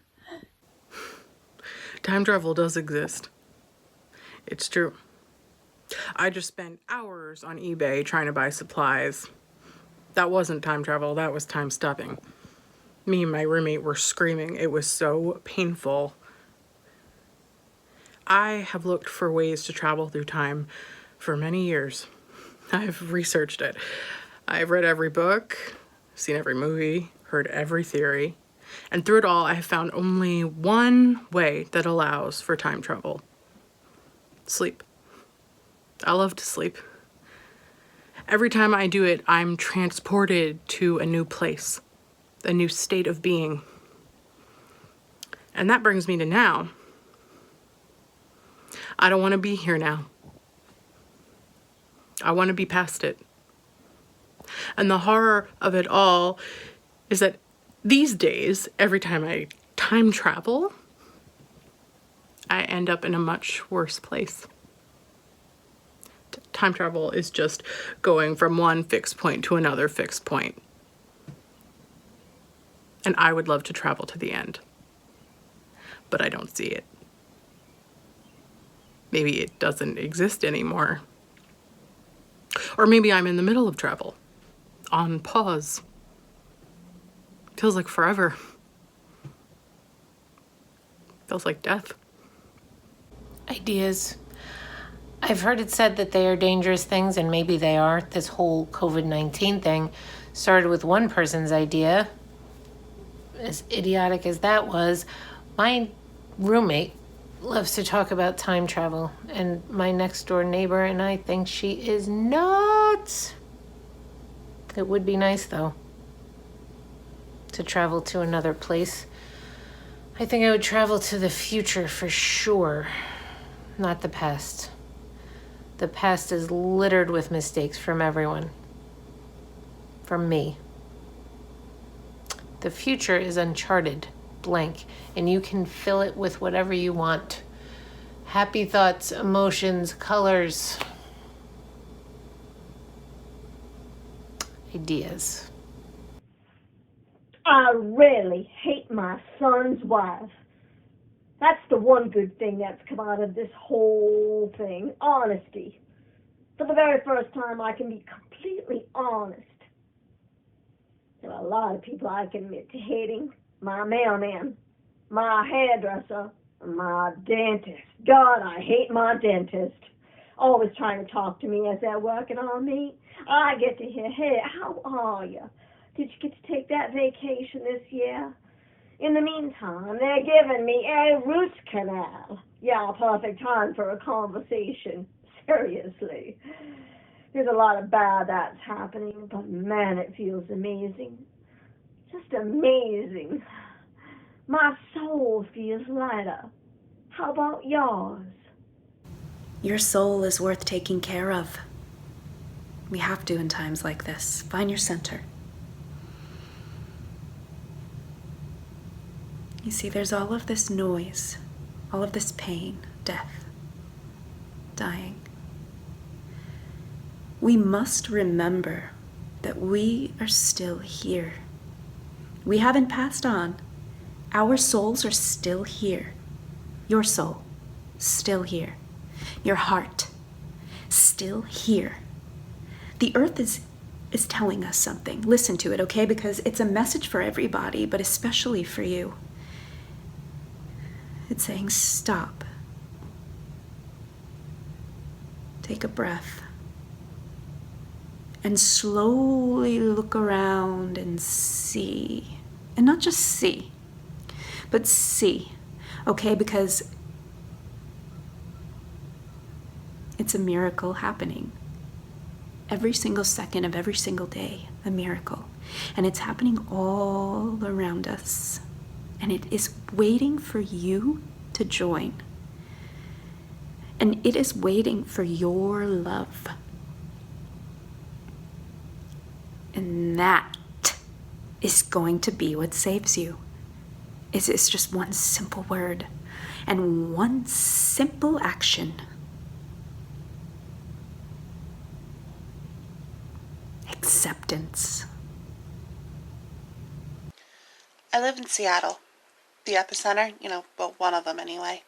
Time travel does exist. It's true. I just spent hours on eBay trying to buy supplies. That wasn't time travel, that was time stuffing. Me and my roommate were screaming. It was so painful. I have looked for ways to travel through time for many years. I've researched it. I've read every book, seen every movie, heard every theory, and through it all, I have found only one way that allows for time travel. Sleep. I love to sleep. Every time I do it, I'm transported to a new place, a new state of being. And that brings me to now. I don't want to be here now. I want to be past it. And the horror of it all is that these days, every time I time travel, I end up in a much worse place. Time travel is just going from one fixed point to another fixed point. And I would love to travel to the end. but I don't see it. Maybe it doesn't exist anymore. Or maybe I'm in the middle of travel, on pause. Feels like forever. Feels like death. Ideas. I've heard it said that they are dangerous things, and maybe they are. This whole COVID-19 thing started with one person's idea. As idiotic as that was, my roommate loves to talk about time travel, and my next door neighbor and I think she is nuts. It would be nice, though, to travel to another place. I think I would travel to the future for sure, not the past. The past is littered with mistakes from everyone. From me. The future is uncharted, blank, and you can fill it with whatever you want. Happy thoughts, emotions, colors, ideas. I really hate my son's wife. That's the one good thing that's come out of this whole thing. Honesty. For the very first time, I can be completely honest. There are a lot of people I can admit to hating. My mailman, my hairdresser, my dentist. God, I hate my dentist. Always trying to talk to me as they're working on me. I get to hear, hey, how are you? Did you get to take that vacation this year? In the meantime, they're giving me a root canal. Yeah, perfect time for a conversation. Seriously. There's a lot of bad that's happening, but man, it feels amazing. Just amazing. My soul feels lighter. How about yours? Your soul is worth taking care of. We have to in times like this. Find your center. You see, there's all of this noise, all of this pain, death, dying. We must remember that we are still here. We haven't passed on. Our souls are still here. Your soul, still here. Your heart, still here. The earth is telling us something. Listen to it, okay? Because it's a message for everybody, but especially for you. It's saying, stop. Take a breath. And slowly look around and see. And not just see, but see. Okay? Because it's a miracle happening. Every single second of every single day, a miracle. And it's happening all around us. And it is waiting for you to join. And it is waiting for your love. And that is going to be what saves you. It's just one simple word and one simple action. Acceptance. I live in Seattle, the epicenter, well, one of them anyway.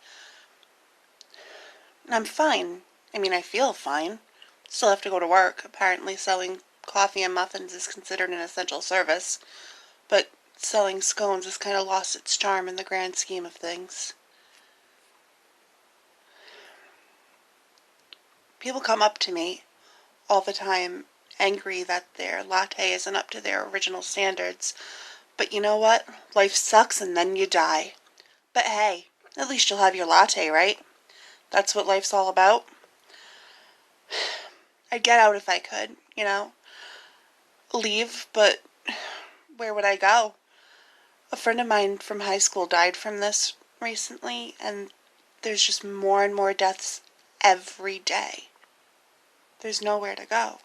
And I'm fine. I mean, I feel fine. Still have to go to work. Apparently selling coffee and muffins is considered an essential service, but selling scones has kind of lost its charm in the grand scheme of things. People come up to me all the time, angry that their latte isn't up to their original standards. But you know what? Life sucks and then you die. But hey, at least you'll have your latte, right? That's what life's all about. I'd get out if I could, leave, but where would I go? A friend of mine from high school died from this recently, and there's just more and more deaths every day. There's nowhere to go.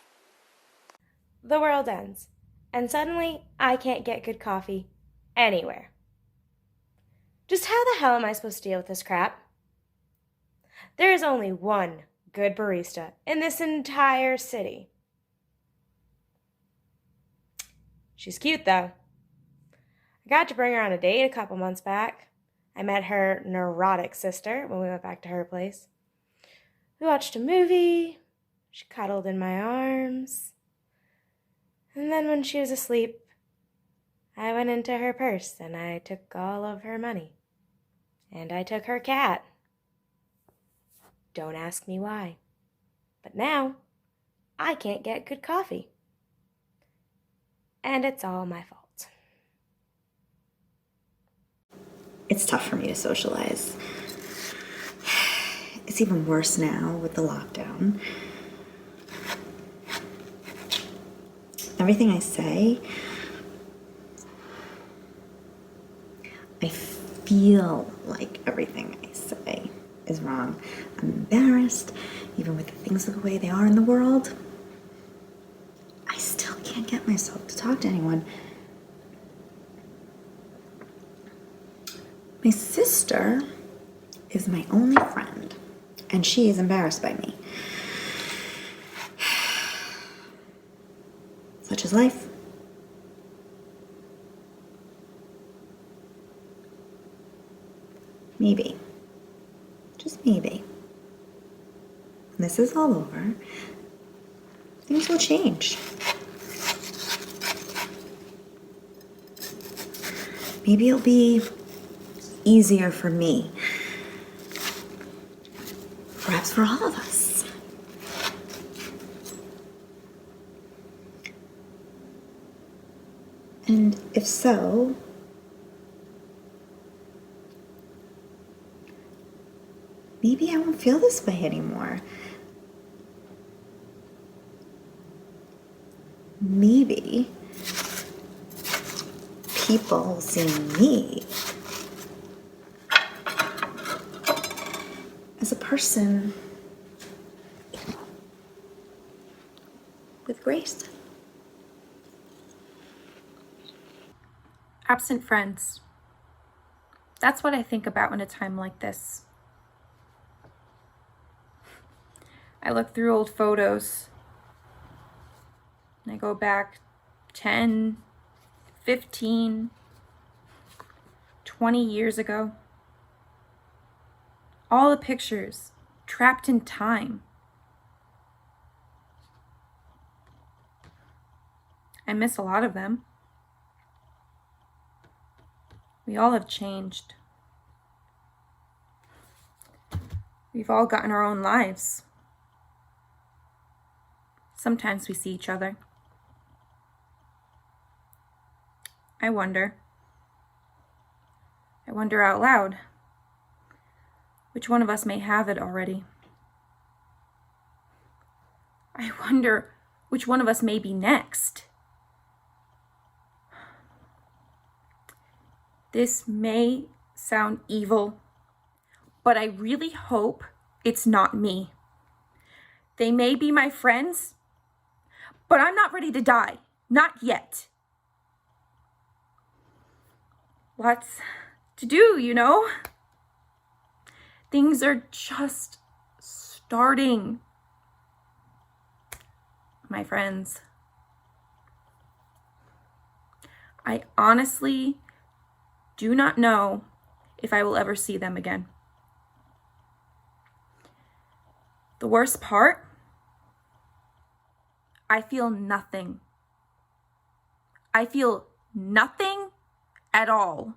The world ends, and suddenly I can't get good coffee anywhere. Just how the hell am I supposed to deal with this crap? There is only one good barista in this entire city. She's cute, though. I got to bring her on a date a couple months back. I met her neurotic sister when we went back to her place. We watched a movie. She cuddled in my arms. And then when she was asleep, I went into her purse and I took all of her money. And I took her cat. Don't ask me why. But now, I can't get good coffee. And it's all my fault. It's tough for me to socialize. It's even worse now with the lockdown. Everything I say, I feel like everything I say is wrong. I'm embarrassed, even with things the way they are in the world. I still can't get myself to talk to anyone. My sister is my only friend, and she is embarrassed by me. Such is life. Maybe, just maybe, when this is all over, things will change. Maybe it'll be easier for me. Perhaps for all of us. And if so, maybe I won't feel this way anymore. Maybe people see me as a person with grace. Absent friends. That's what I think about in a time like this. I look through old photos and I go back 10, 15, 20 years ago. All the pictures trapped in time. I miss a lot of them. We all have changed. We've all gotten our own lives. Sometimes we see each other. I wonder out loud, which one of us may have it already. I wonder which one of us may be next. This may sound evil, but I really hope it's not me. They may be my friends, but I'm not ready to die. Not yet. Lots to do, you know? Things are just starting. My friends. I honestly do not know if I will ever see them again. The worst part, I feel nothing. I feel nothing at all.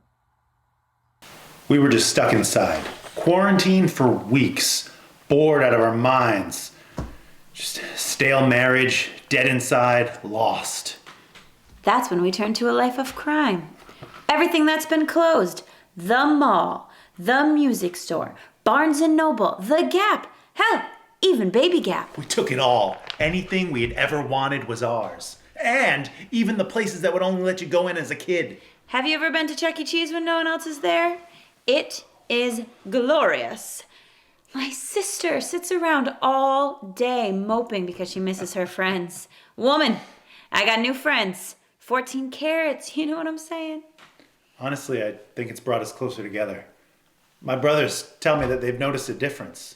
We were just stuck inside, quarantined for weeks, bored out of our minds. Just stale marriage, dead inside, lost. That's when we turned to a life of crime. Everything that's been closed. The mall, the music store, Barnes & Noble, the Gap, hell, even Baby Gap. We took it all. Anything we had ever wanted was ours. And even the places that would only let you go in as a kid. Have you ever been to Chuck E. Cheese when no one else is there? It is glorious. My sister sits around all day moping because she misses her friends. Woman, I got new friends. 14 carats, you know what I'm saying? Honestly, I think it's brought us closer together. My brothers tell me that they've noticed a difference.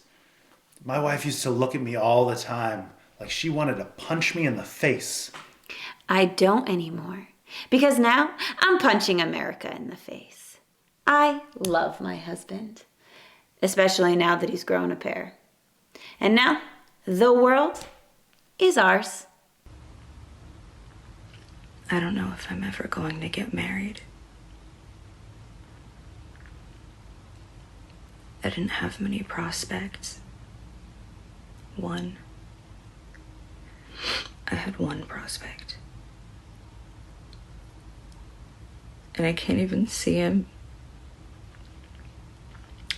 My wife used to look at me all the time, like she wanted to punch me in the face. I don't anymore, because now I'm punching America in the face. I love my husband, especially now that he's grown a pair. And now, the world is ours. I don't know if I'm ever going to get married. I didn't have many prospects. One. I had one prospect. And I can't even see him.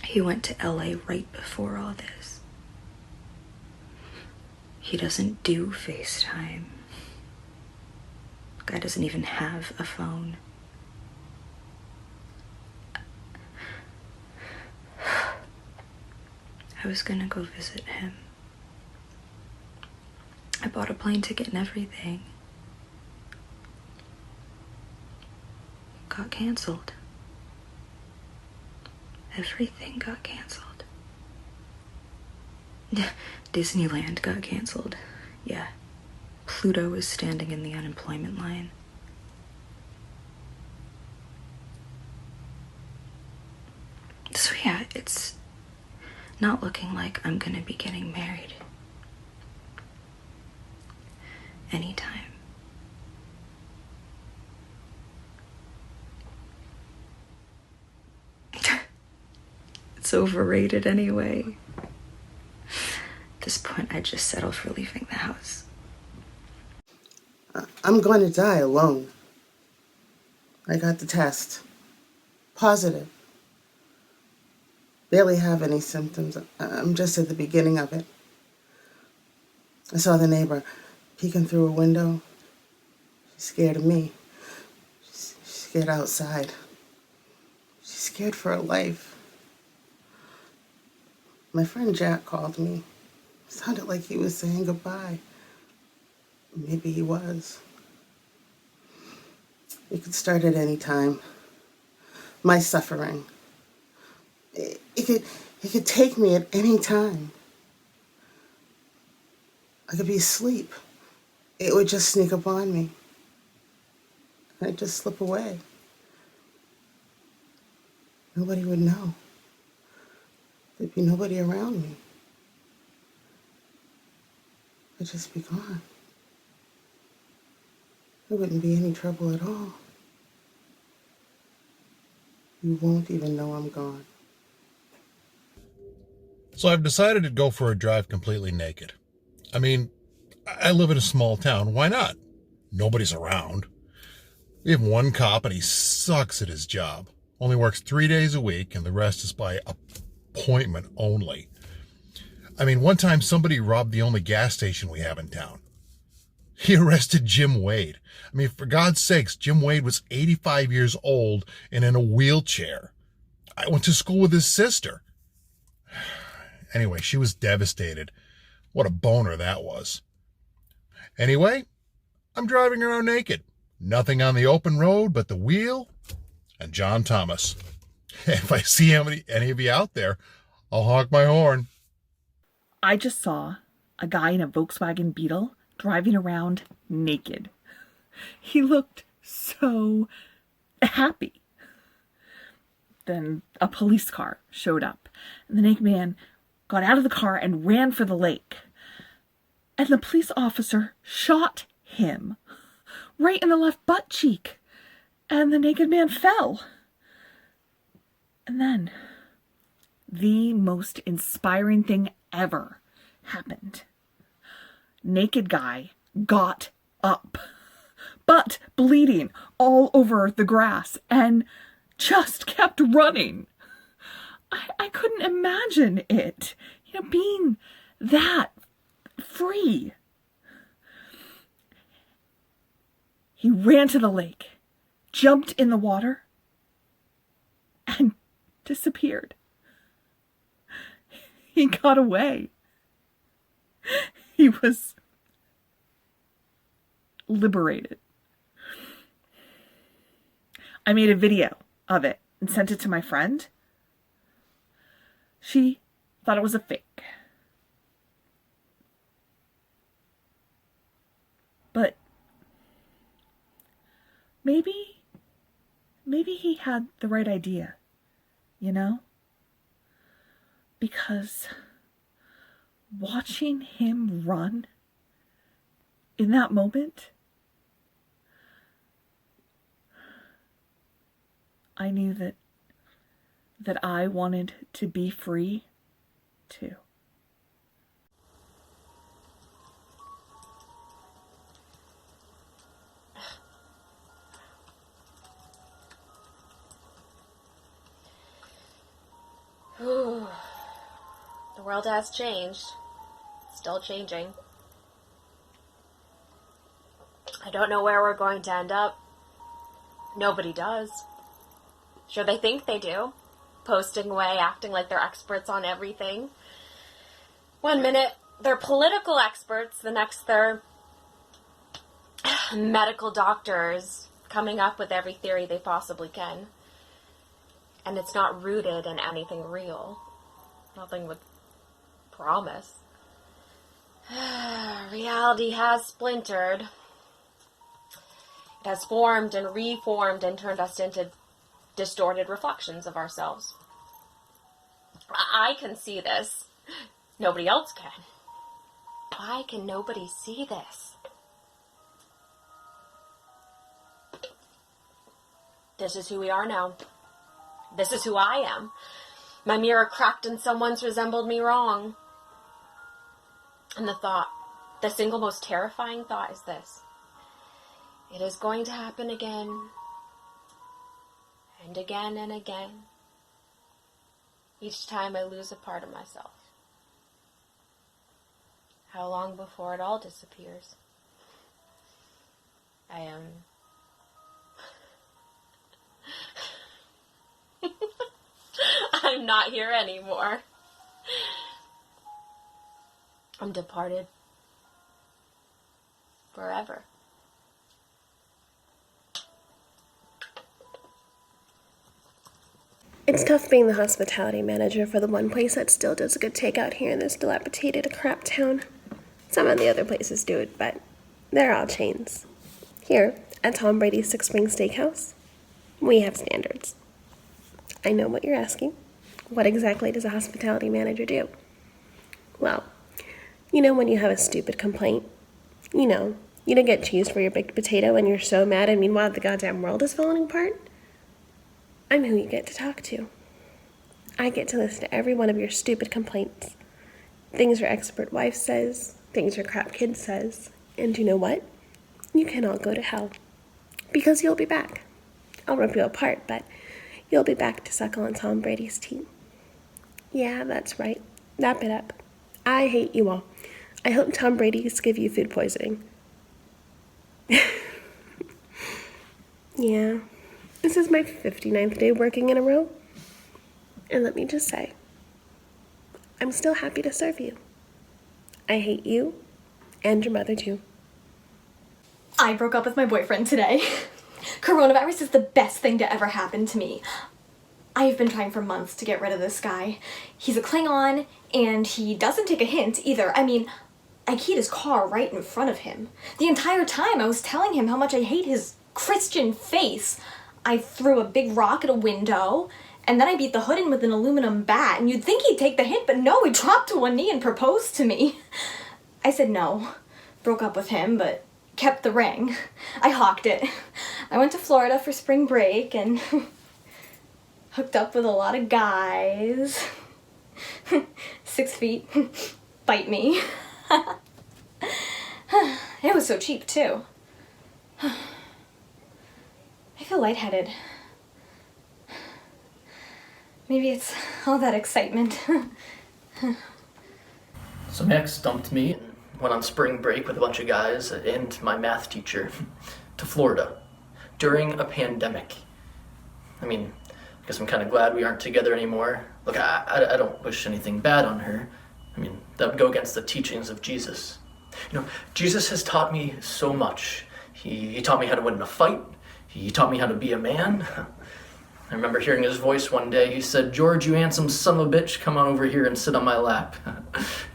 He went to LA right before all this. He doesn't do FaceTime. Guy doesn't even have a phone. I was gonna go visit him. I bought a plane ticket and everything. Got canceled. Everything got canceled. Disneyland got canceled. Yeah. Pluto is standing in the unemployment line. So yeah, it's not looking like I'm gonna be getting married anytime. It's overrated anyway. At this point, I'd just settle for leaving the house. I'm going to die alone. I got the test. Positive. Barely have any symptoms. I'm just at the beginning of it. I saw the neighbor peeking through a window. She's scared of me. She's scared outside. She's scared for her life. My friend Jack called me. Sounded like he was saying goodbye. Maybe he was. It could start at any time. My suffering. It could take me at any time. I could be asleep. It would just sneak up on me. I'd just slip away. Nobody would know. There'd be nobody around me. I'd just be gone. There wouldn't be any trouble at all. You won't even know I'm gone. So I've decided to go for a drive completely naked. I mean, I live in a small town. Why not? Nobody's around. We have one cop and he sucks at his job. Only works 3 days a week and the rest is by appointment only. I mean, one time somebody robbed the only gas station we have in town. He arrested Jim Wade. I mean, for God's sakes, Jim Wade was 85 years old and in a wheelchair. I went to school with his sister. Anyway, she was devastated. What a boner that was. Anyway, I'm driving around naked. Nothing on the open road but the wheel and John Thomas. If I see any of you out there, I'll honk my horn. I just saw a guy in a Volkswagen Beetle driving around naked. He looked so happy. Then a police car showed up, and the naked man got out of the car and ran for the lake. And the police officer shot him right in the left butt cheek, and the naked man fell. And then the most inspiring thing ever happened. Naked guy got up, butt bleeding all over the grass, and just kept running. I couldn't imagine it, being that free. He ran to the lake, jumped in the water, and disappeared. He got away. He was liberated. I made a video of it and sent it to my friend. She thought it was a fake. But maybe he had the right idea. you know? Because watching him run in that moment, I knew that I wanted to be free too. Whew. The world has changed. Still changing. I don't know where we're going to end up. Nobody does. Sure, they think they do. Posting away, acting like they're experts on everything. One minute, they're political experts. The next, they're medical doctors coming up with every theory they possibly can. And it's not rooted in anything real. Nothing with promise. Reality has splintered. It has formed and reformed and turned us into distorted reflections of ourselves. I can see this. Nobody else can. Why can nobody see this? This is who we are now. This is who I am. My mirror cracked and someone's resembled me wrong. And the single most terrifying thought is this. It is going to happen again. And again and again. Each time I lose a part of myself. How long before it all disappears? I'm not here anymore. I'm departed. Forever. It's tough being the hospitality manager for the one place that still does a good takeout here in this dilapidated crap town. Some of the other places do it, but they're all chains. Here, at Tom Brady's Six Wing Steakhouse, we have standards. I know what you're asking. What exactly does a hospitality manager do? Well, you know when you have a stupid complaint? You know, you don't get cheese for your baked potato and you're so mad and meanwhile the goddamn world is falling apart? I'm who you get to talk to. I get to listen to every one of your stupid complaints. Things your expert wife says, things your crap kid says, and you know what? You can all go to hell. Because you'll be back. I'll rip you apart, but you'll be back to suckle on Tom Brady's teat. Yeah, that's right. Wrap it up. I hate you all. I hope Tom Brady's give you food poisoning. Yeah. This is my 59th day working in a row. And let me just say, I'm still happy to serve you. I hate you and your mother too. I broke up with my boyfriend today. Coronavirus is the best thing to ever happen to me. I've been trying for months to get rid of this guy. He's a Klingon, and he doesn't take a hint either. I mean, I keyed his car right in front of him. The entire time I was telling him how much I hate his Christian face. I threw a big rock at a window, and then I beat the hood in with an aluminum bat, and you'd think he'd take the hint, but no, he dropped to one knee and proposed to me. I said no. Broke up with him, but kept the ring. I hawked it. I went to Florida for spring break and hooked up with a lot of guys. 6 feet. Bite me. It was so cheap, too. I feel lightheaded. Maybe it's all that excitement. So my ex dumped me and went on spring break with a bunch of guys and my math teacher to Florida during a pandemic. I mean, I guess I'm kind of glad we aren't together anymore. Look, I don't wish anything bad on her. I mean, that would go against the teachings of Jesus. You know, Jesus has taught me so much. He taught me how to win in a fight. He taught me how to be a man. I remember hearing his voice one day. He said, "George, you handsome son of a bitch, come on over here and sit on my lap.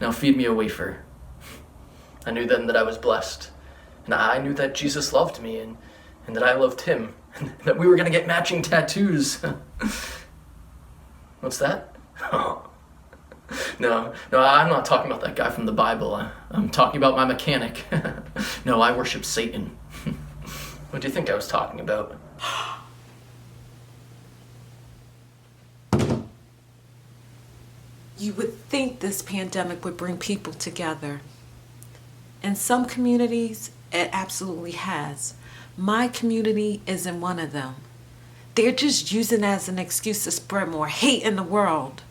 Now feed me a wafer." I knew then that I was blessed. And I knew that Jesus loved me and that I loved him. And that we were going to get matching tattoos. What's that? No, I'm not talking about that guy from the Bible. I'm talking about my mechanic. No, I worship Satan. What do you think I was talking about? You would think this pandemic would bring people together. In some communities, it absolutely has. My community isn't one of them. They're just using it as an excuse to spread more hate in the world.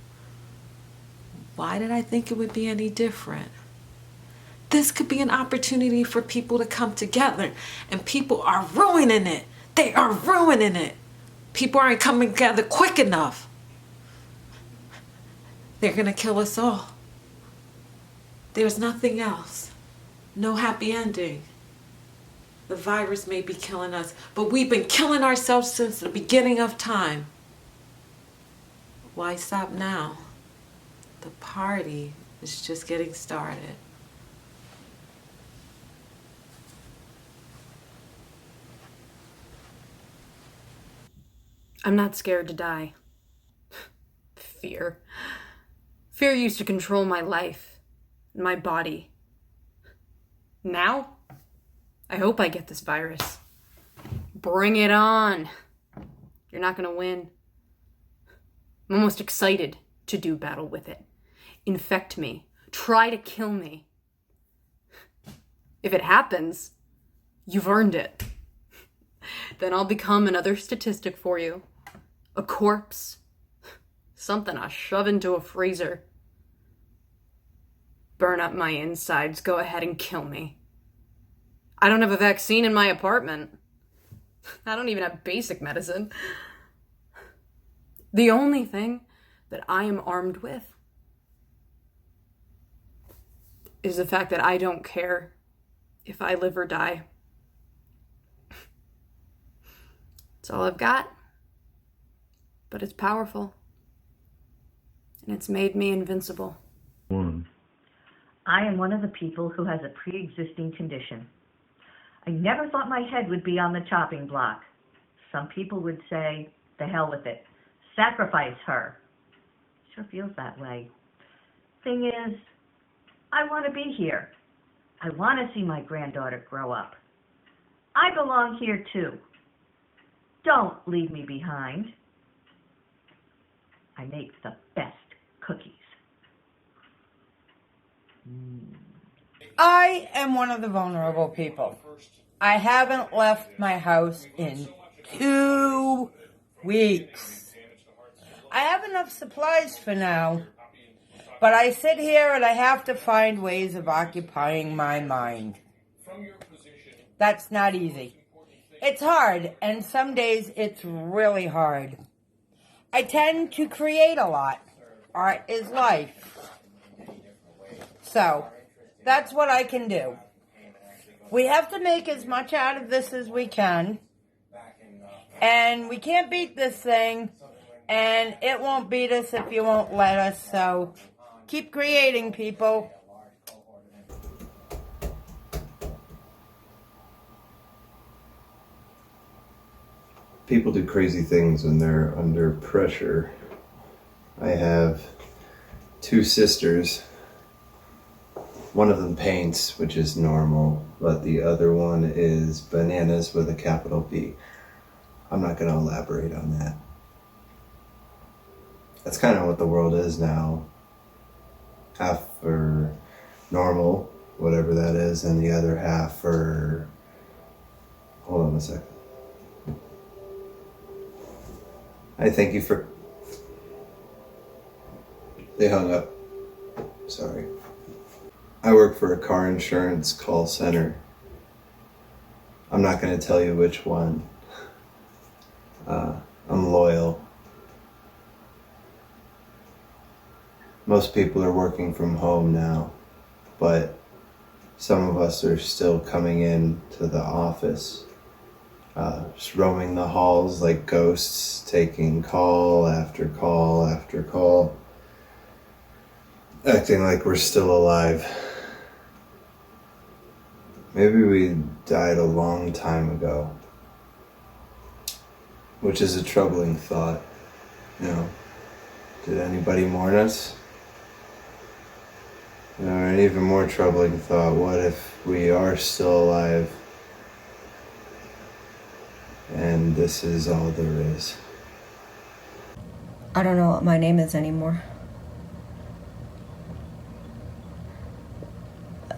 Why did I think it would be any different? This could be an opportunity for people to come together, and people are ruining it. They are ruining it. People aren't coming together quick enough. They're gonna kill us all. There's nothing else. No happy ending. The virus may be killing us, but we've been killing ourselves since the beginning of time. Why stop now? The party is just getting started. I'm not scared to die. Fear. Fear used to control my life, my body. Now, I hope I get this virus. Bring it on. You're not gonna win. I'm almost excited to do battle with it. Infect me. Try to kill me. If it happens, you've earned it. Then I'll become another statistic for you. A corpse. Something I shove into a freezer. Burn up my insides. Go ahead and kill me. I don't have a vaccine in my apartment. I don't even have basic medicine. The only thing that I am armed with is the fact that I don't care if I live or die. It's all I've got. But it's powerful. And it's made me invincible. I am one of the people who has a pre-existing condition. I never thought my head would be on the chopping block. Some people would say, the hell with it. Sacrifice her. Sure feels that way. Thing is, I want to be here. I want to see my granddaughter grow up. I belong here too. Don't leave me behind. I make the best cookies. I am one of the vulnerable people. I haven't left my house in 2 weeks. I have enough supplies for now, but I sit here and I have to find ways of occupying my mind. That's not easy. It's hard, and some days it's really hard. I tend to create a lot. Art is life. So, that's what I can do. We have to make as much out of this as we can. And we can't beat this thing. And it won't beat us if you won't let us. So, keep creating, people. People do crazy things when they're under pressure. I have 2 sisters. One of them paints, which is normal, but the other one is bananas with a capital B. I'm not going to elaborate on that. That's kind of what the world is now. Half for normal, whatever that is, and the other half for... Hold on a second. I thank you for... They hung up. Sorry. I work for a car insurance call center. I'm not going to tell you which one. I'm loyal. Most people are working from home now, but some of us are still coming in to the office, just roaming the halls like ghosts, taking call after call after call, acting like we're still alive. Maybe we died a long time ago, which is a troubling thought, you know. Did anybody mourn us? Or an even more troubling thought, what if we are still alive and this is all there is? I don't know what my name is anymore.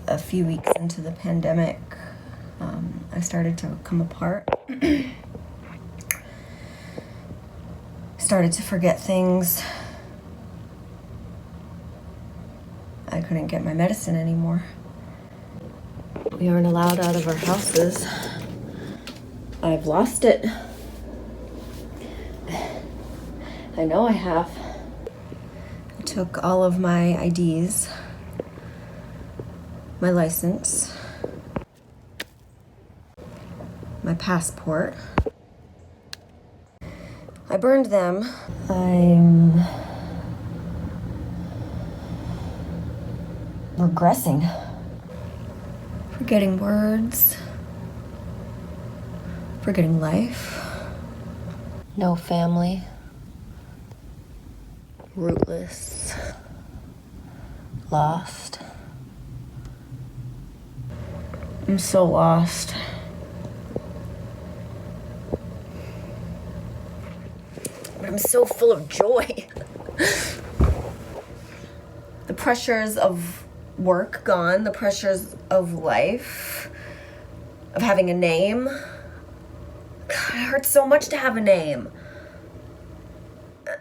A few weeks into the pandemic, I started to come apart. Started to forget things. I couldn't get my medicine anymore. We aren't allowed out of our houses. I've lost it. I know I have. I took all of my IDs, my license, my passport. I burned them. I'm regressing. Forgetting words. Forgetting life. No family. Rootless. Lost. I'm so lost. But I'm so full of joy. The pressures of work gone, the pressures of life, of having a name. God, it hurts so much to have a name.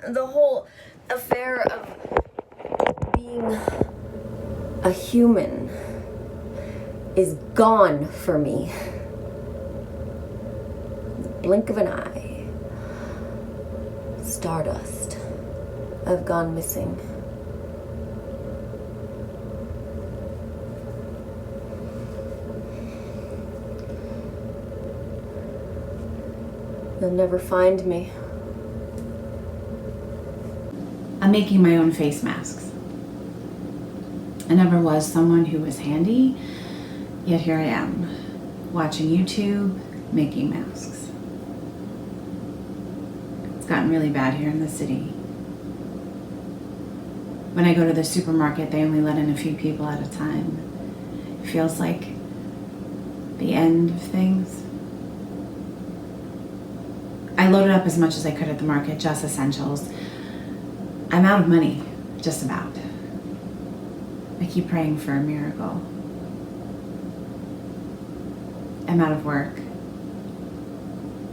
The whole affair of being a human is gone for me. The blink of an eye. Stardust. I've gone missing. They'll never find me. I'm making my own face masks. I never was someone who was handy, yet here I am, watching YouTube, making masks. It's gotten really bad here in the city. When I go to the supermarket, they only let in a few people at a time. It feels like the end of things. I loaded up as much as I could at the market, just essentials. I'm out of money, just about. I keep praying for a miracle. I'm out of work.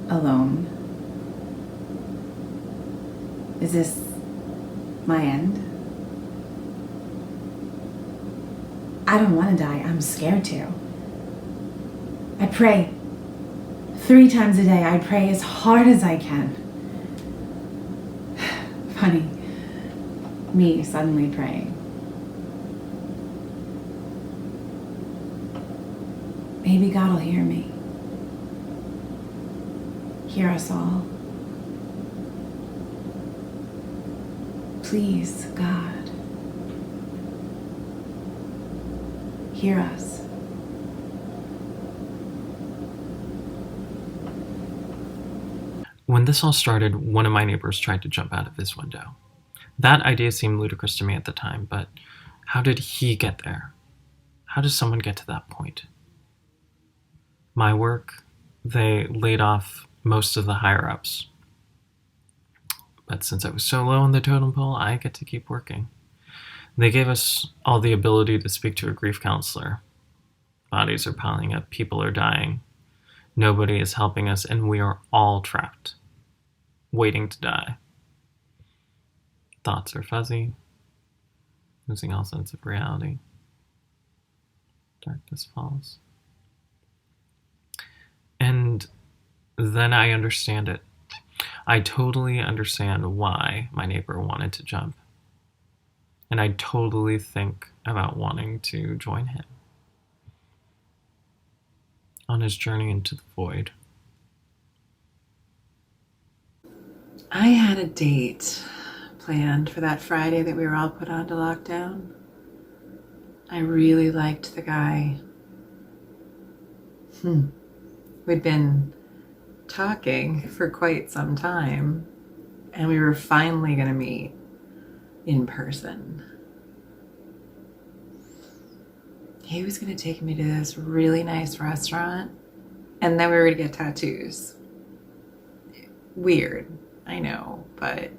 Alone. Is this my end? I don't want to die. I'm scared to. I pray 3 times a day. I pray as hard as I can. Funny, me suddenly praying. Maybe God will hear me. Hear us all. Please, God, hear us. When this all started, one of my neighbors tried to jump out of his window. That idea seemed ludicrous to me at the time, but how did he get there? How does someone get to that point? My work, they laid off most of the higher-ups. But since I was so low on the totem pole, I get to keep working. They gave us all the ability to speak to a grief counselor. Bodies are piling up, people are dying. Nobody is helping us, and we are all trapped, waiting to die. Thoughts are fuzzy, losing all sense of reality. Darkness falls. And then I understand it. I totally understand why my neighbor wanted to jump. And I totally think about wanting to join him on his journey into the void. I had a date planned for that Friday that we were all put onto lockdown. I really liked the guy. We'd been talking for quite some time, and we were finally going to meet. in person. He was going to take me to this really nice restaurant, and then we were going to get tattoos. Weird, I know, but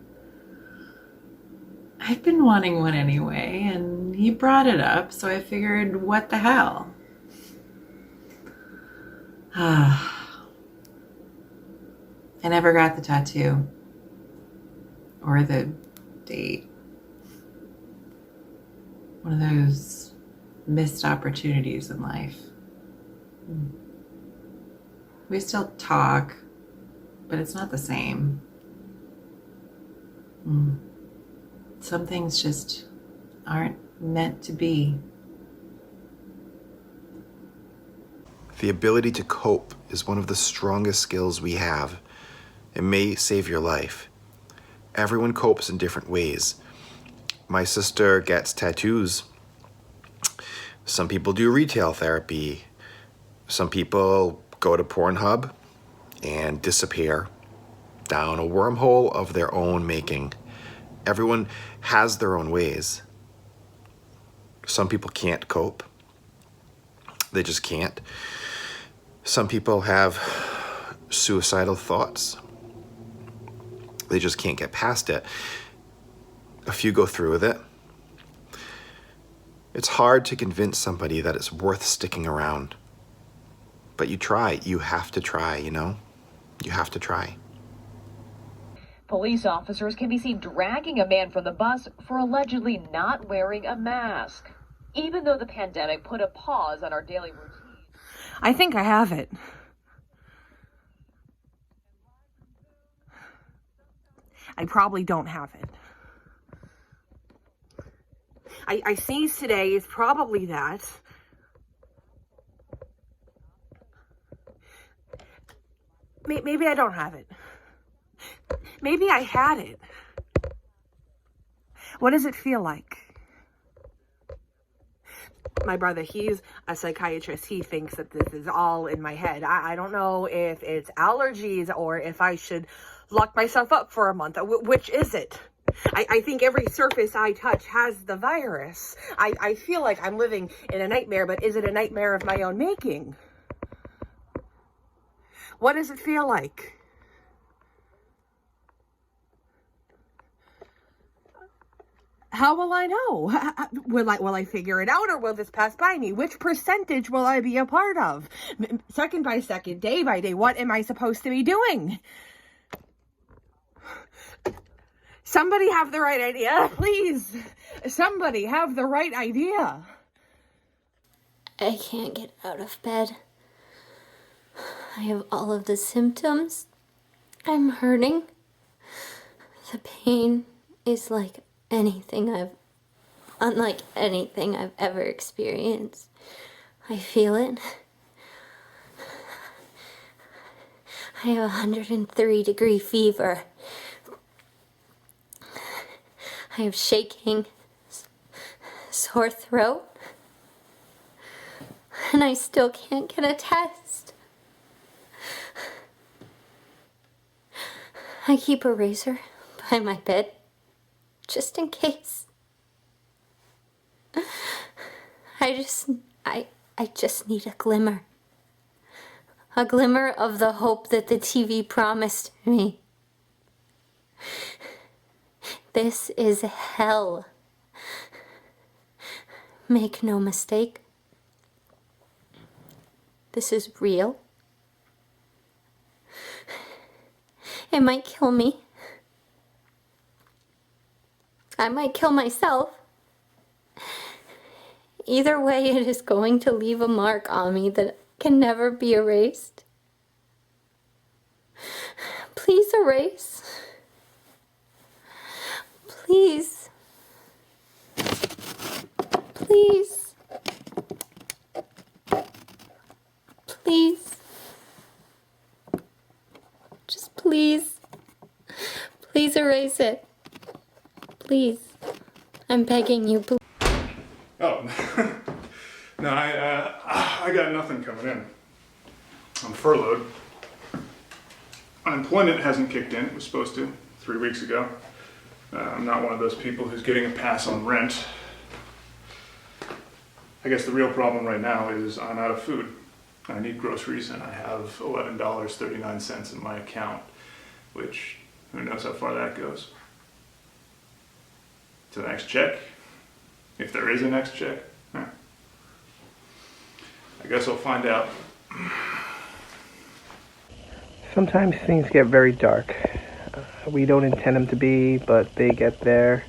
I've been wanting one anyway, and he brought it up, so I figured, what the hell? I never got the tattoo or the date. One of those missed opportunities in life. We still talk, but it's not the same. Some things just aren't meant to be. The ability to cope is one of the strongest skills we have. It may save your life. Everyone copes in different ways. My sister gets tattoos. Some people do retail therapy. Some people go to Pornhub and disappear down a wormhole of their own making. Everyone has their own ways. Some people can't cope. They just can't. Some people have suicidal thoughts. They just can't get past it. A few go through with it. It's hard to convince somebody that it's worth sticking around. But you try. You have to try, you know? You have to try. Police officers can be seen dragging a man from the bus for allegedly not wearing a mask. Even though the pandemic put a pause on our daily routine. I think I have it. I probably don't have it. I sneezed today is probably that. Maybe I don't have it. Maybe I had it. What does it feel like? My brother, he's a psychiatrist. He thinks that this is all in my head. I don't know if it's allergies or if I should lock myself up for a month. Which is it? I think every surface I touch has the virus. I feel like I'm living in a nightmare, but is it a nightmare of my own making? What does it feel like? How will I know? Will I figure it out, or will this pass by me? Which percentage will I be a part of? Second by second, day by day, what am I supposed to be doing? Somebody have the right idea, please. Somebody have the right idea. I can't get out of bed. I have all of the symptoms. I'm hurting. The pain is like unlike anything I've ever experienced. I feel it. I have 103-degree fever. I have shaking, sore throat, and I still can't get a test. I keep a razor by my bed, just in case. I just need a glimmer of the hope that the TV promised me. This is hell. Make no mistake. This is real. It might kill me. I might kill myself. Either way, it is going to leave a mark on me that can never be erased. Please erase. Please. Please. Please. Just please. Please erase it. Please. I'm begging you. Please. Oh. No, I got nothing coming in. I'm furloughed. Unemployment hasn't kicked in. It was supposed to 3 weeks ago. I'm not one of those people who's getting a pass on rent. I guess the real problem right now is I'm out of food. I need groceries and I have $11.39 in my account, which who knows how far that goes. To the next check, if there is a next check. I guess I'll find out. Sometimes things get very dark. We don't intend them to be, but they get there.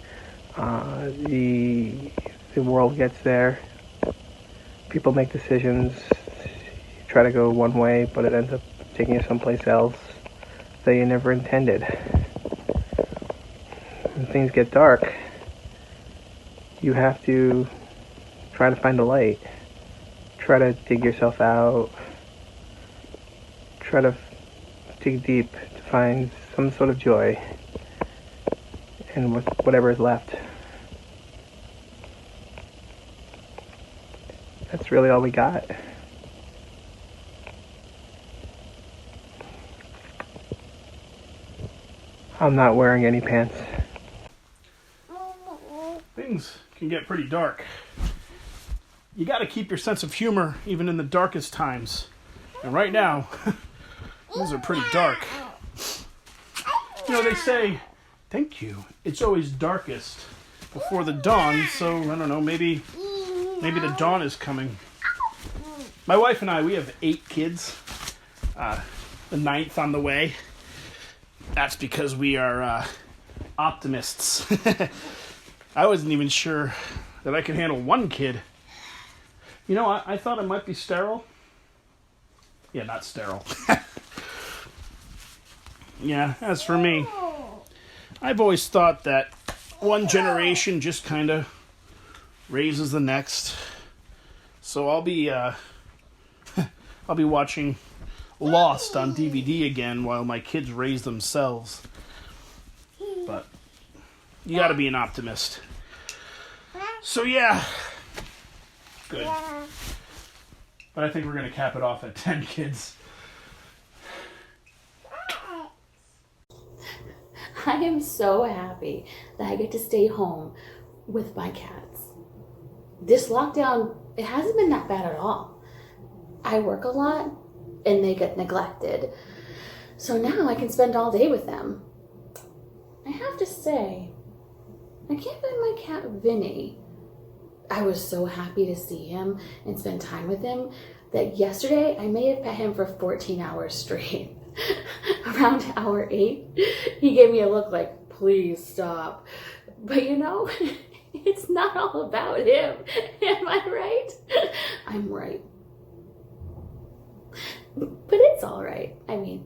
The world gets there. People make decisions. You try to go one way, but it ends up taking you someplace else that you never intended. When things get dark, you have to try to find the light. Try to dig yourself out. Try to dig deep to find some sort of joy in whatever is left. That's really all we got. I'm not wearing any pants. Things can get pretty dark. You gotta keep your sense of humor even in the darkest times. And right now, things are pretty dark. You know, they say, thank you, it's always darkest before the dawn, so I don't know, maybe the dawn is coming. My wife and I, we have 8 kids. The 9th on the way. That's because we are optimists. I wasn't even sure that I could handle 1 kid. You know, I thought I might be sterile. Yeah, not sterile. Yeah, as for me, I've always thought that one generation just kind of raises the next. So I'll be watching Lost on DVD again while my kids raise themselves. But you gotta be an optimist. So yeah, good. But I think we're gonna cap it off at 10 kids. I am so happy that I get to stay home with my cats. This lockdown, it hasn't been that bad at all. I work a lot and they get neglected. So now I can spend all day with them. I have to say, I can't find my cat Vinny. I was so happy to see him and spend time with him that yesterday I may have pet him for 14 hours straight. Around hour 8, he gave me a look like, please stop. But you know, it's not all about him. Am I right? I'm right. But it's all right. I mean,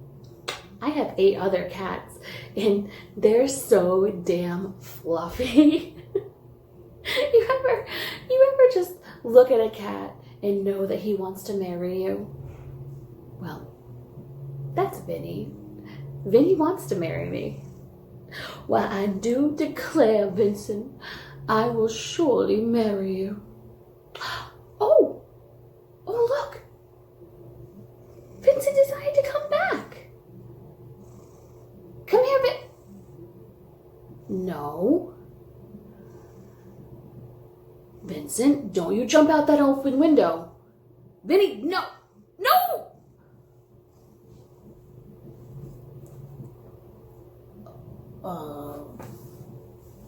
I have 8 other cats and they're so damn fluffy. You ever just look at a cat and know that he wants to marry you? Well, that's Vinny. Vinny wants to marry me. Well, I do declare, Vincent, I will surely marry you. Oh, look. Vincent decided to come back. Come here, Vin. No. Vincent, don't you jump out that open window. Vinny, no. No!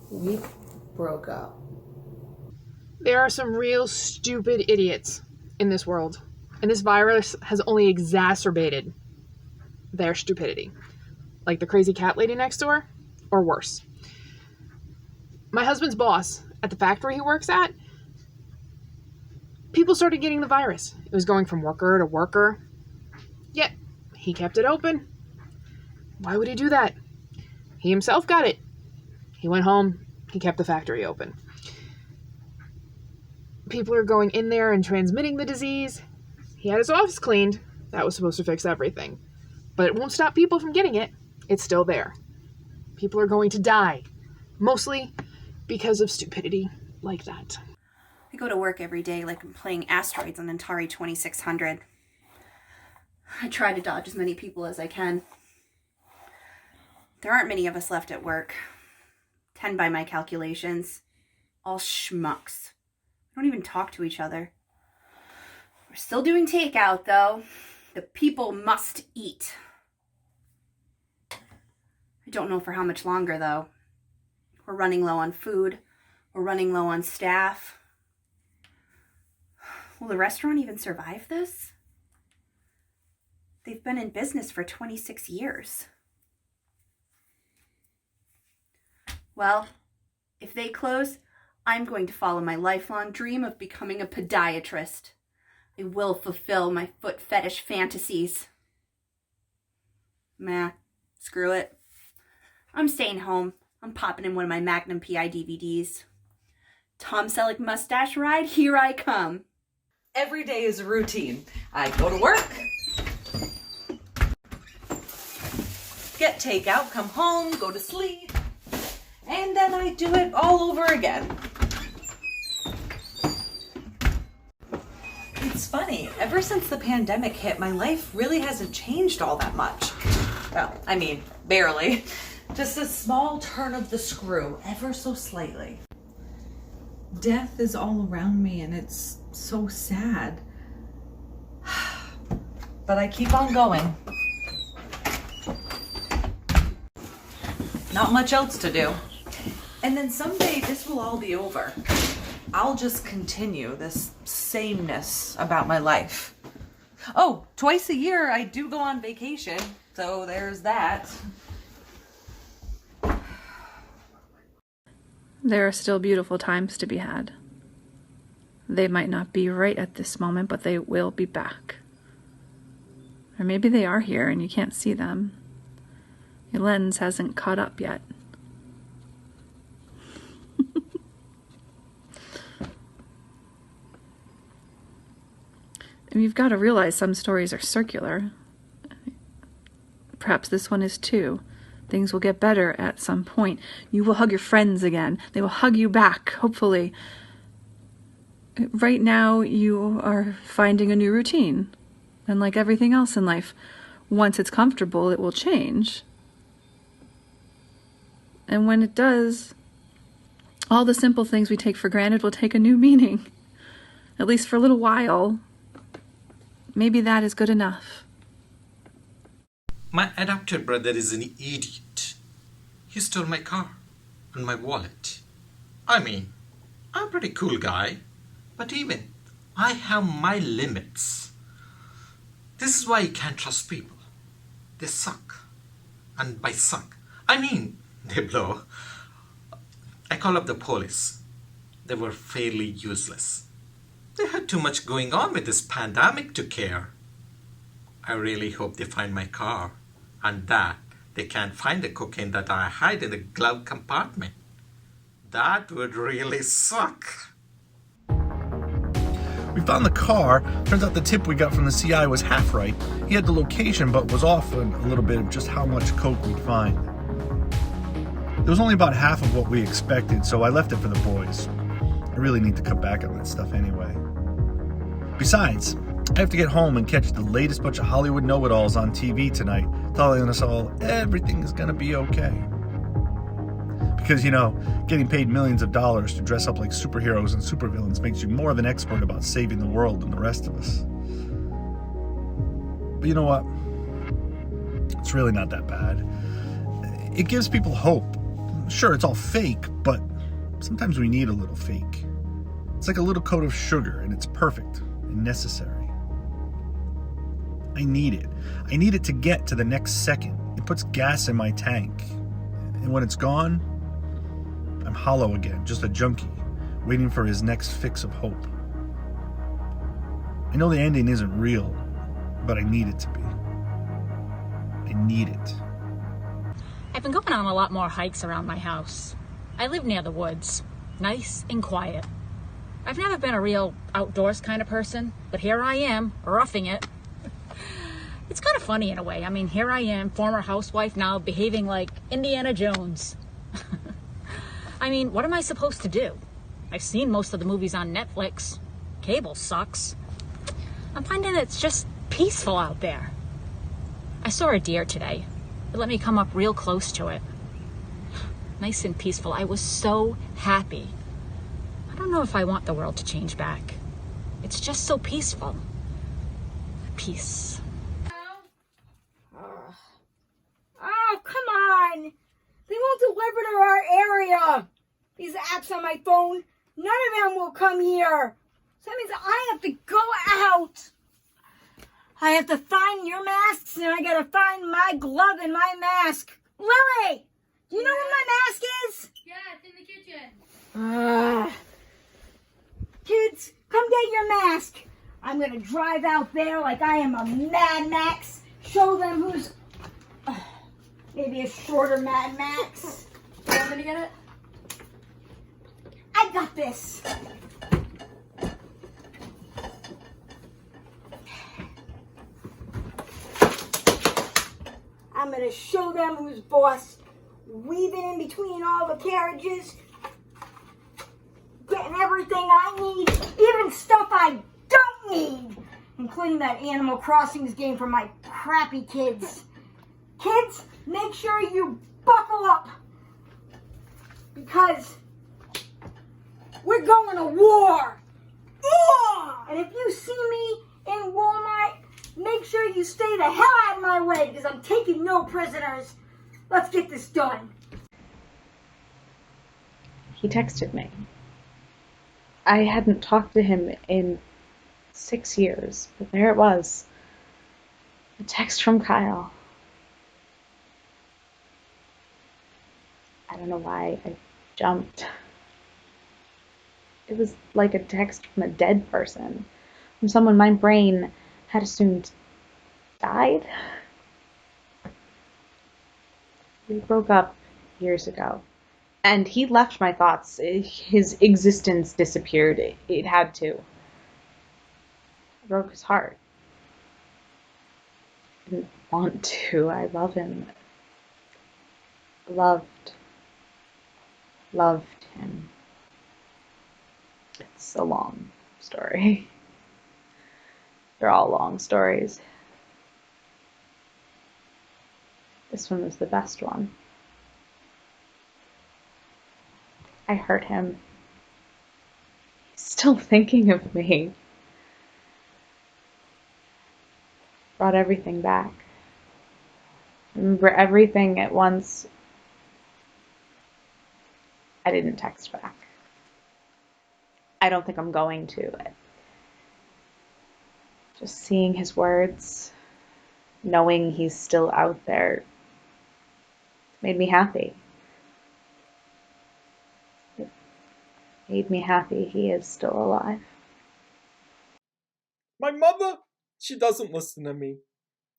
We broke up. There are some real stupid idiots in this world, and this virus has only exacerbated their stupidity. Like the crazy cat lady next door, or worse. My husband's boss at the factory he works at, people started getting the virus. It was going from worker to worker. Yet, he kept it open. Why would he do that? He himself got it. He went home. He kept the factory open. People are going in there and transmitting the disease. He had his office cleaned. That was supposed to fix everything. But it won't stop people from getting it. It's still there. People are going to die. Mostly because of stupidity like that. I go to work every day like I'm playing asteroids on Atari 2600. I try to dodge as many people as I can. There aren't many of us left at work. 10 by my calculations. All schmucks. We don't even talk to each other. We're still doing takeout, though. The people must eat. I don't know for how much longer, though. We're running low on food. We're running low on staff. Will the restaurant even survive this? They've been in business for 26 years. Well, if they close, I'm going to follow my lifelong dream of becoming a podiatrist. I will fulfill my foot fetish fantasies. Meh, screw it. I'm staying home. I'm popping in one of my Magnum PI DVDs. Tom Selleck mustache ride, here I come. Every day is a routine. I go to work, get takeout, come home, go to sleep, and then I do it all over again. It's funny, ever since the pandemic hit, my life really hasn't changed all that much. Well, I mean, barely. Just a small turn of the screw, ever so slightly. Death is all around me and it's so sad. But I keep on going. Not much else to do. And then someday this will all be over. I'll just continue this sameness about my life. Oh, twice a year I do go on vacation, so there's that. There are still beautiful times to be had. They might not be right at this moment, but they will be back. Or maybe they are here and you can't see them. Your lens hasn't caught up yet. And you've got to realize some stories are circular. Perhaps this one is too. Things will get better at some point. You will hug your friends again. They will hug you back, hopefully. Right now, you are finding a new routine. And like everything else in life, once it's comfortable, it will change. And when it does, all the simple things we take for granted will take a new meaning. At least for a little while. Maybe that is good enough. My adopted brother is an idiot. He stole my car and my wallet. I mean, I'm a pretty cool guy, but even I have my limits. This is why you can't trust people. They suck. And by suck, I mean they blow. I call up the police. They were fairly useless. They had too much going on with this pandemic to care. I really hope they find my car, and that they can't find the cocaine that I hide in the glove compartment. That would really suck. We found the car. Turns out the tip we got from the CI was half right. He had the location, but was off a little bit of just how much coke we'd find. It was only about half of what we expected, so I left it for the boys. I really need to cut back on that stuff anyway. Besides, I have to get home and catch the latest bunch of Hollywood know-it-alls on TV tonight, telling us all everything is gonna be okay. Because, you know, getting paid millions of dollars to dress up like superheroes and supervillains makes you more of an expert about saving the world than the rest of us. But you know what? It's really not that bad. It gives people hope. Sure, it's all fake, but sometimes we need a little fake. It's like a little coat of sugar, and it's perfect and necessary. I need it. I need it to get to the next second. It puts gas in my tank. And when it's gone, I'm hollow again, just a junkie, waiting for his next fix of hope. I know the ending isn't real, but I need it to be. I need it. I've been going on a lot more hikes around my house. I live near the woods, nice and quiet. I've never been a real outdoors kind of person, but here I am, roughing it. It's kind of funny in a way. I mean, here I am, former housewife now, behaving like Indiana Jones. I mean, what am I supposed to do? I've seen most of the movies on Netflix. Cable sucks. I'm finding it's just peaceful out there. I saw a deer today. It let me come up real close to it. nice and peaceful. I was so happy. I don't know if I want the world to change back. It's just so peaceful. Peace. Oh, come on. They won't deliver to our area. These apps on my phone, none of them will come here. So that means I have to go out. I have to find your masks, and I gotta find my glove and my mask. Lily, do you know where my mask is? Yeah, it's in the kitchen. Kids, come get your mask. I'm gonna drive out there like I am a Mad Max. Show them who's maybe a shorter Mad Max. You want me to get it? I got this. I'm gonna show them who's boss. Weaving in between all the carriages. Getting everything I need. Even stuff I don't need. Including that Animal Crossings game for my crappy kids. Kids, make sure you buckle up. Because we're going to war. And if you see me in Walmart, make sure you stay the hell out of my way because I'm taking no prisoners. Let's get this done. He texted me. I hadn't talked to him in 6 years, but there it was. A text from Kyle. I don't know why I jumped. It was like a text from a dead person, from someone my brain had assumed died. We broke up years ago, and he left my thoughts. His existence disappeared. It had to. I broke his heart. I didn't want to. I love him. Loved him. It's a long story. They're all long stories. This one was the best one. I hurt him. He's still thinking of me. Brought everything back. Remember everything at once. I didn't text back. I don't think I'm going to. Just seeing his words, knowing he's still out there, made me happy. It made me happy he is still alive. My mother, she doesn't listen to me.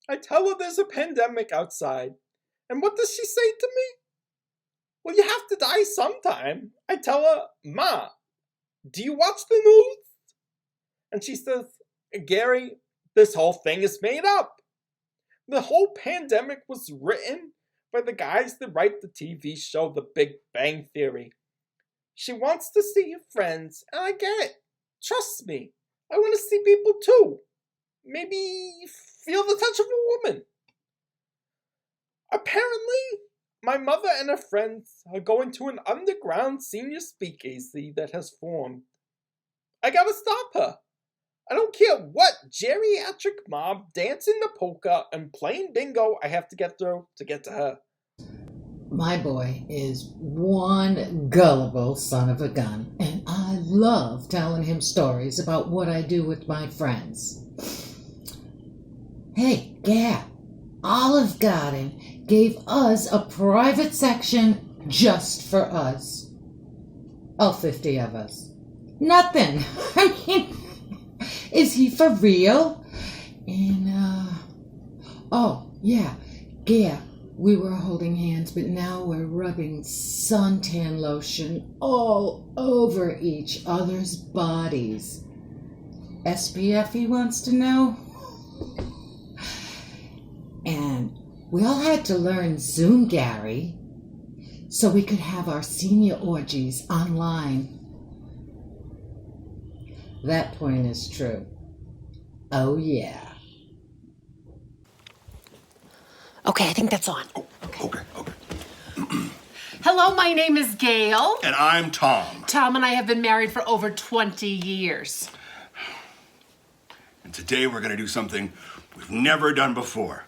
I tell her there's a pandemic outside. And what does she say to me? Well, you have to die sometime. I tell her, Ma, do you watch the news? And she says, Gary, this whole thing is made up. The whole pandemic was written by the guys that write the TV show The Big Bang Theory. She wants to see her friends, and I get it. Trust me, I want to see people too. Maybe feel the touch of a woman. Apparently, my mother and her friends are going to an underground senior speakeasy that has formed. I gotta stop her. I don't care what geriatric mob dancing the polka and playing bingo I have to get through to get to her. My boy is one gullible son of a gun, and I love telling him stories about what I do with my friends. Hey, Gab, Olive Garden gave us a private section just for us. All 50 of us. Nothing. I mean, is he for real? And, oh, yeah, Gab, we were holding hands, but now we're rubbing suntan lotion all over each other's bodies. SPF, he wants to know? And we all had to learn Zoom, Gary, so we could have our senior orgies online. That point is true. Oh, yeah. Okay, I think that's on. Okay. Hello, my name is Gail. And I'm Tom. Tom and I have been married for over 20 years. And today we're going to do something we've never done before.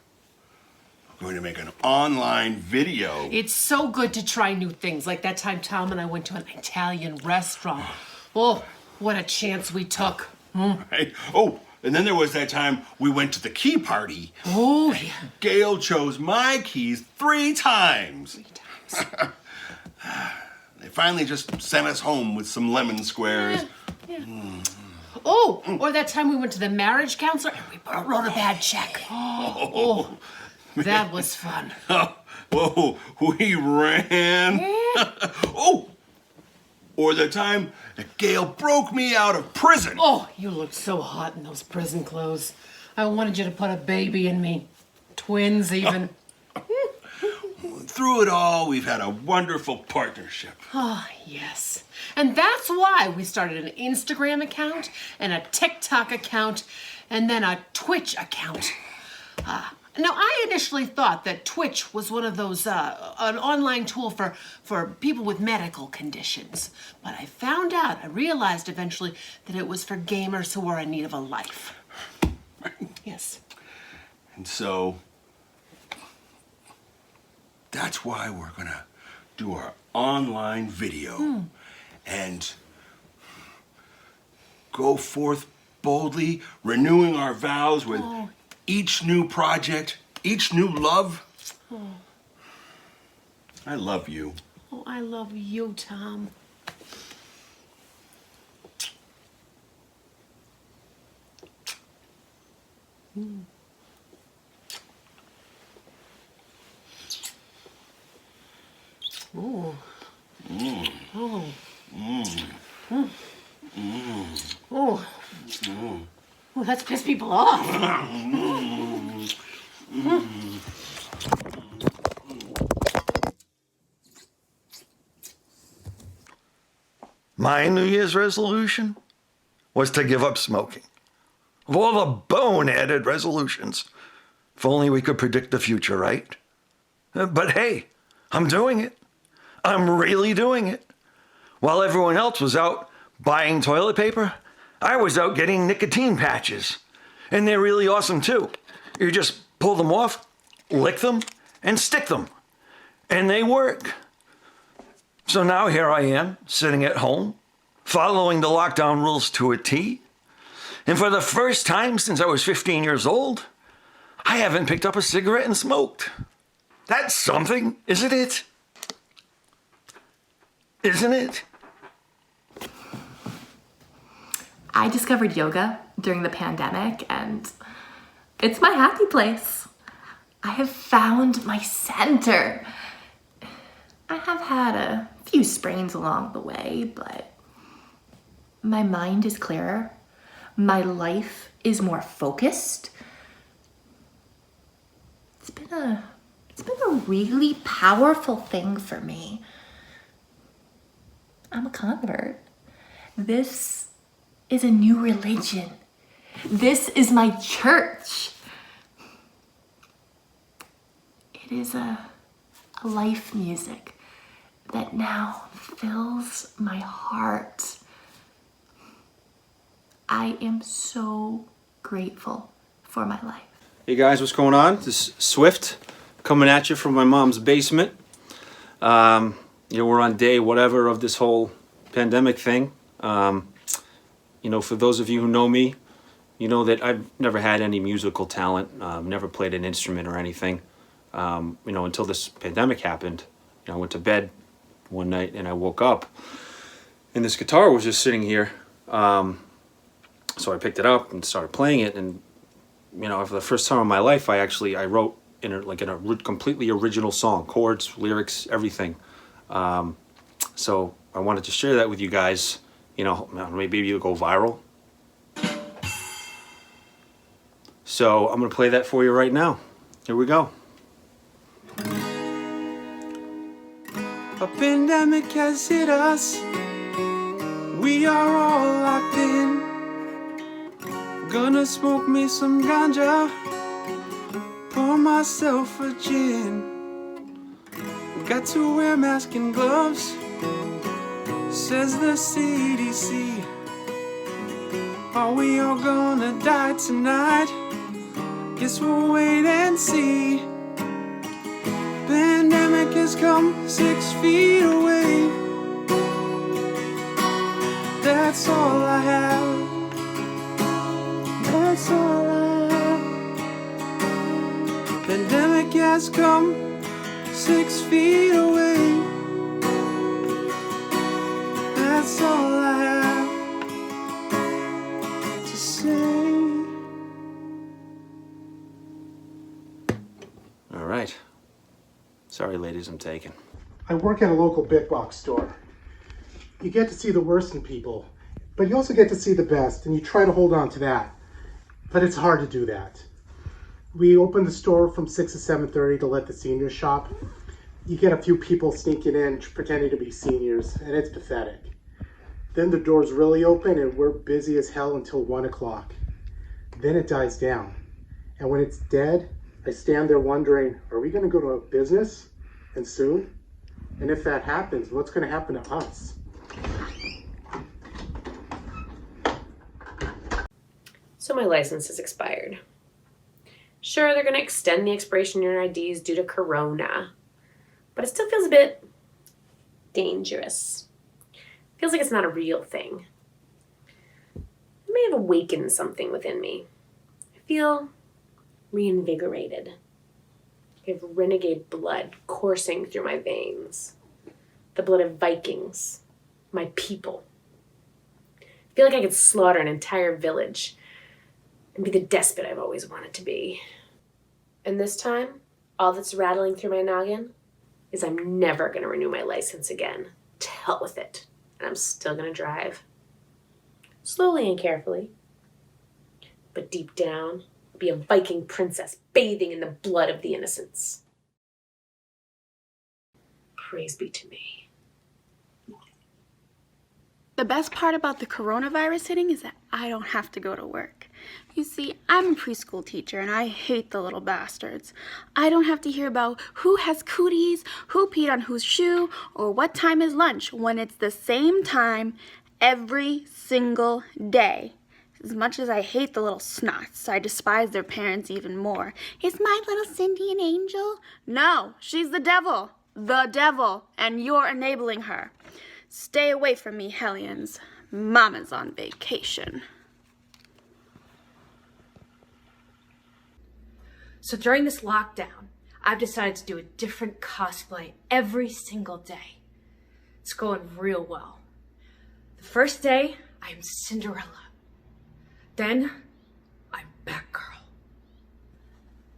We're going to make an online video. It's so good to try new things, like that time Tom and I went to an Italian restaurant. Oh, what a chance we took. Right? Oh, and then there was that time we went to the key party. Oh, yeah. Gail chose my keys 3 times. 3 times. They finally just sent us home with some lemon squares. Yeah. Oh, or that time we went to the marriage counselor and we wrote a bad check. Oh, that was fun. Whoa, we ran. Oh, or the time that Gail broke me out of prison. Oh, you looked so hot in those prison clothes. I wanted you to put a baby in me. Twins, even. Through it all, we've had a wonderful partnership. Oh, yes. And that's why we started an Instagram account and a TikTok account and then a Twitch account. Now, I initially thought that Twitch was one of those, an online tool for people with medical conditions. But I realized eventually that it was for gamers who are in need of a life. Yes. And so, that's why we're gonna do our online video and go forth boldly, renewing our vows with each new project, each new love. Oh. I love you. Oh, I love you, Tom. Oh. Oh. Oh. Oh, let's piss people off. My New Year's resolution was to give up smoking. Of all the boneheaded resolutions, if only we could predict the future, right? But hey, I'm doing it. I'm really doing it. While everyone else was out buying toilet paper, I was out getting nicotine patches. And they're really awesome too. You just pull them off, lick them, and stick them. And they work. So now here I am, sitting at home, following the lockdown rules to a T. And for the first time since I was 15 years old, I haven't picked up a cigarette and smoked. That's something, isn't it? Isn't it? I discovered yoga during the pandemic, and it's my happy place. I have found my center. I have had a few sprains along the way, but my mind is clearer. My life is more focused. It's been a really powerful thing for me. I'm a convert. This is a new religion. This is my church. It is a life music that now fills my heart. I am so grateful for my life. Hey guys, what's going on? This is Swift coming at you from my mom's basement. We're on day whatever of this whole pandemic thing. For those of you who know me, you know that I've never had any musical talent, never played an instrument or anything. Until this pandemic happened. I went to bed one night and I woke up and this guitar was just sitting here. So I picked it up and started playing it, and for the first time in my life, I wrote in a completely original song, chords, lyrics, everything. So I wanted to share that with you guys. Maybe it'll go viral. So I'm gonna play that for you right now. Here we go. A pandemic has hit us. We are all locked in. Gonna smoke me some ganja, pour myself a gin. got to wear masks and gloves, says the CDC. Are we all gonna die tonight? Guess we'll wait and see. Pandemic has come 6 feet away. That's all I have. That's all I have. Pandemic has come 6 feet away. That's all I have to say. All right. Sorry, ladies, I'm taken. I work at a local big box store. You get to see the worst in people, but you also get to see the best, and you try to hold on to that. But it's hard to do that. We open the store from 6 to 7:30 to let the seniors shop. You get a few people sneaking in, pretending to be seniors, and it's pathetic. Then the doors really open, and we're busy as hell until 1 o'clock. Then it dies down. And when it's dead, I stand there wondering, are we going to go to a business? And soon? And if that happens, what's going to happen to us? So my license is expired. Sure, they're going to extend the expiration of your IDs due to Corona, but it still feels a bit dangerous. Feels like it's not a real thing. It may have awakened something within me. I feel reinvigorated. I have renegade blood coursing through my veins. The blood of Vikings, my people. I feel like I could slaughter an entire village and be the despot I've always wanted to be. And this time, all that's rattling through my noggin is I'm never going to renew my license again. To hell with it. And I'm still going to drive. Slowly and carefully. But deep down, I'll be a Viking princess bathing in the blood of the innocents. Praise be to me. The best part about the coronavirus hitting is that I don't have to go to work. You see, I'm a preschool teacher and I hate the little bastards. I don't have to hear about who has cooties, who peed on whose shoe, or what time is lunch when it's the same time every single day. As much as I hate the little snots, I despise their parents even more. Is my little Cindy an angel? No, she's the devil, and you're enabling her. Stay away from me, hellions. Mama's on vacation. So during this lockdown, I've decided to do a different cosplay every single day. It's going real well. The first day, I'm Cinderella. Then, I'm Batgirl.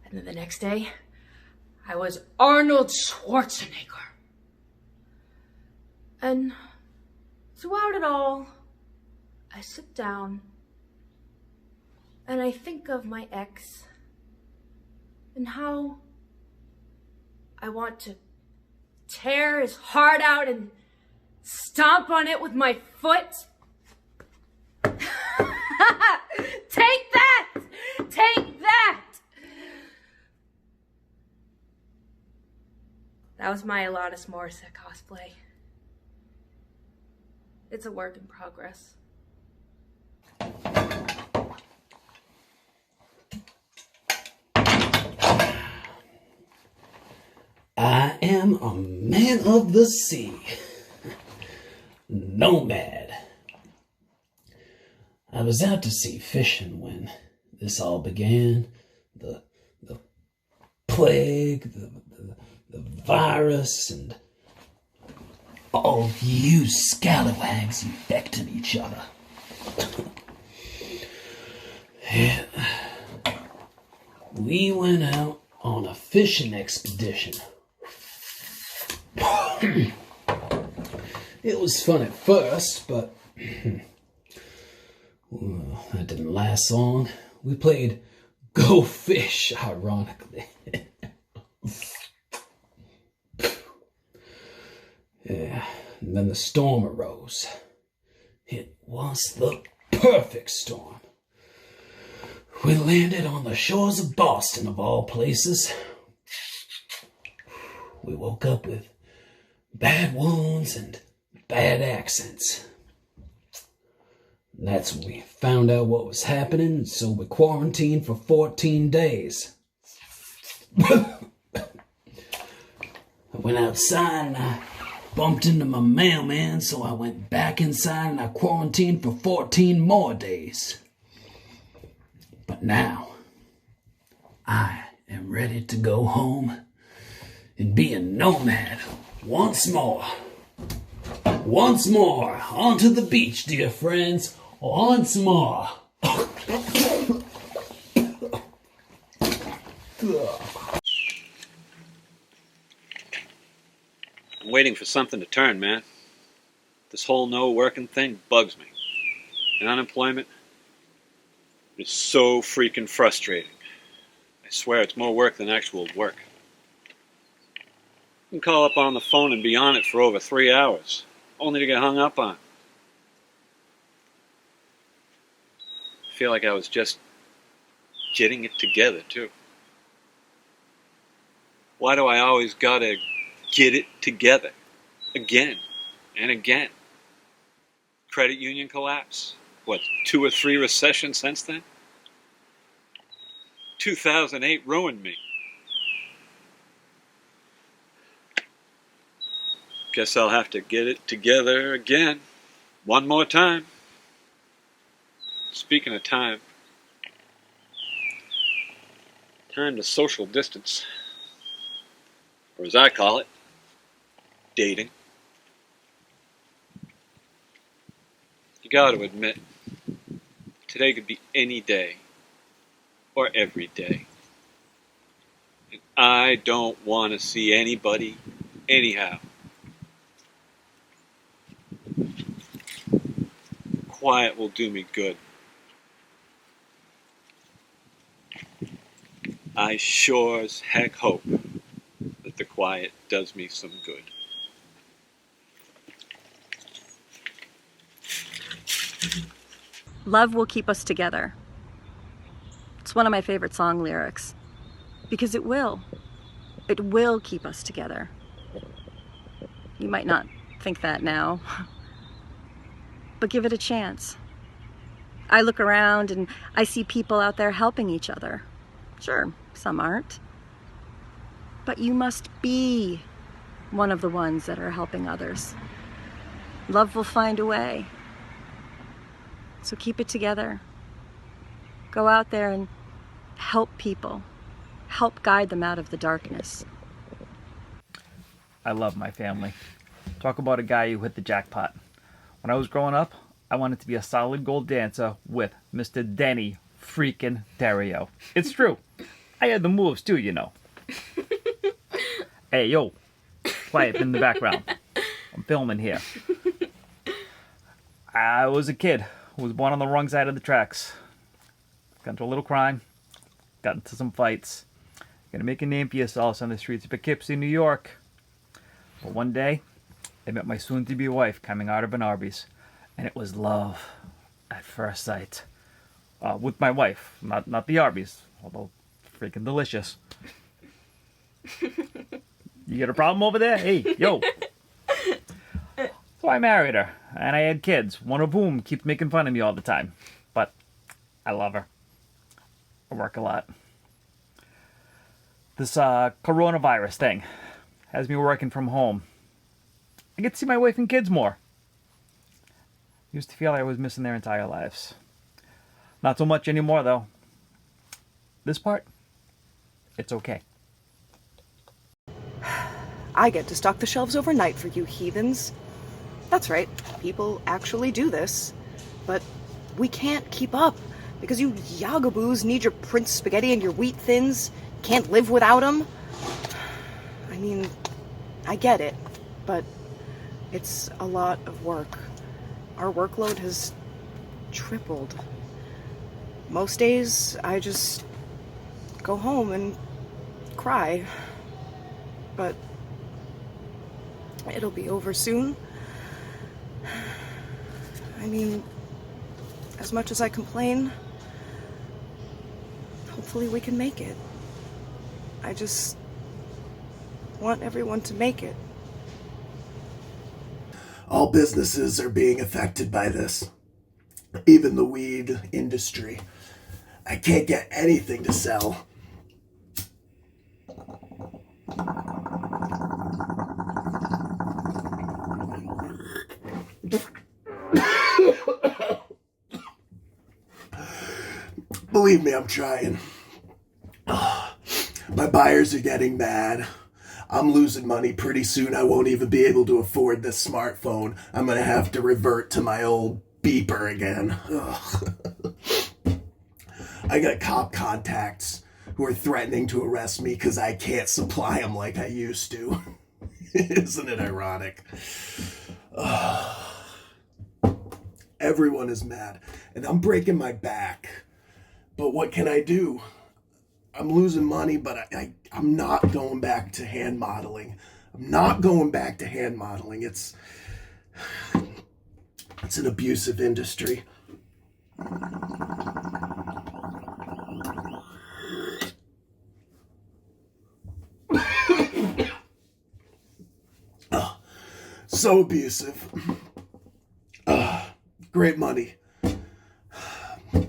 And then the next day, I was Arnold Schwarzenegger. And throughout it all, I sit down and I think of my ex and how I want to tear his heart out and stomp on it with my foot. Take that! Take that! That was my Alanis Morissette cosplay. It's a work in progress. I am a man of the sea, nomad. I was out to sea fishing when this all began. The plague, the virus, and all you scallywags infecting each other. Yeah. We went out on a fishing expedition. It was fun at first, but well, that didn't last long. We played Go Fish, ironically. Yeah, and then the storm arose. It was the perfect storm. We landed on the shores of Boston, of all places. We woke up with bad wounds and bad accents. And that's when we found out what was happening, so we quarantined for 14 days. I went outside and I bumped into my mailman, so I went back inside and I quarantined for 14 more days. But now, I am ready to go home and be a nomad once more. Once more, onto the beach, dear friends. Once more. I'm waiting for something to turn, man. This whole no working thing bugs me. And unemployment is so freaking frustrating. I swear it's more work than actual work. You can call up on the phone and be on it for over 3 hours, only to get hung up on. I feel like I was just getting it together, too. Why do I always gotta get it together? Again and again. Credit union collapse? What, 2 or 3 recessions since then? 2008 ruined me. Guess I'll have to get it together again. One more time. Speaking of time, time to social distance. Or as I call it, dating. You gotta admit, today could be any day, or every day. And I don't want to see anybody anyhow. Quiet will do me good. I sure as heck hope that the quiet does me some good. Love will keep us together. It's one of my favorite song lyrics. Because it will. It will keep us together. You might not think that now, but give it a chance. I look around and I see people out there helping each other. Sure, some aren't. But you must be one of the ones that are helping others. Love will find a way. So keep it together. Go out there and help people. Help guide them out of the darkness. I love my family. Talk about a guy who hit the jackpot. When I was growing up, I wanted to be a solid gold dancer with Mr. Denny freaking Dario. It's true. I had the moves too, you know. Hey, yo. Quiet in the background. I'm filming here. I was a kid who was born on the wrong side of the tracks. Got into a little crime. Got into some fights. Gonna make a name for yourselves on the streets of Poughkeepsie, New York. But one day, I met my soon-to-be wife coming out of an Arby's. And it was love at first sight. With my wife, not the Arby's, although freaking delicious. You got a problem over there? Hey, yo. So I married her, and I had kids, one of whom keeps making fun of me all the time. But I love her. I work a lot. This coronavirus thing has me working from home. I get to see my wife and kids more. Used to feel I was missing their entire lives. Not so much anymore, though. This part, it's okay. I get to stock the shelves overnight for you heathens. That's right, people actually do this. But we can't keep up because you yagaboos need your Prince spaghetti and your wheat thins. Can't live without them. I mean, I get it, but it's a lot of work. Our workload has tripled. Most days, I just go home and cry. But it'll be over soon. I mean, as much as I complain, hopefully we can make it. I just want everyone to make it. All businesses are being affected by this, even the weed industry. I can't get anything to sell. Believe me, I'm trying. My buyers are getting mad. I'm losing money pretty soon. I won't even be able to afford this smartphone. I'm gonna have to revert to my old beeper again. I got cop contacts who are threatening to arrest me because I can't supply them like I used to. Isn't it ironic? Everyone is mad, and I'm breaking my back. But what can I do? I'm losing money, but I'm not going back to hand modeling. I'm not going back to hand modeling. It's an abusive industry. So abusive. Great money,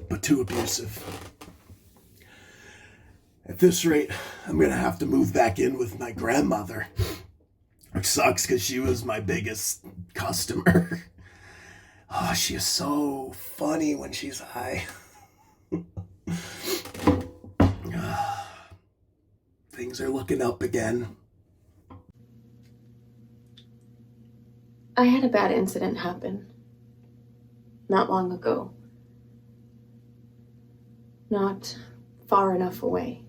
but too abusive. At this rate, I'm gonna have to move back in with my grandmother. Which sucks because she was my biggest customer. Oh, she is so funny when she's high. Things are looking up again. I had a bad incident happen not long ago. Not far enough away.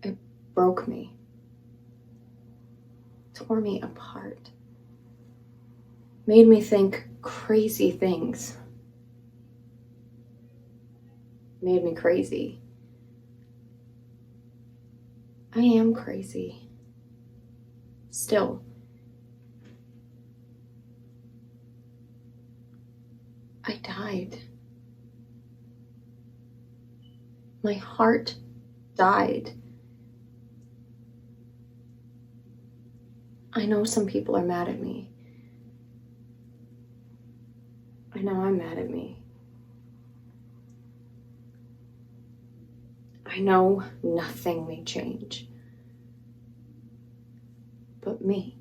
It broke me. Tore me apart. Made me think crazy things. Made me crazy. I am crazy. Still. I died. My heart died. I know some people are mad at me. I know I'm mad at me. I know nothing may change. But me.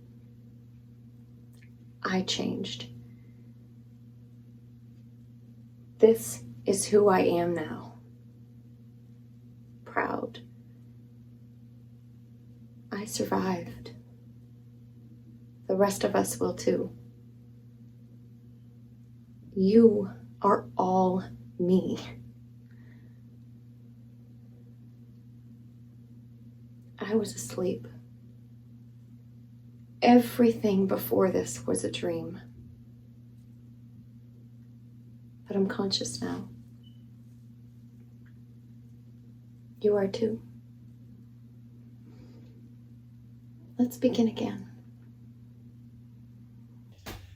I changed. This is who I am now. Proud. I survived. The rest of us will too. You are all me. I was asleep. Everything before this was a dream. But I'm conscious now. You are too. Let's begin again.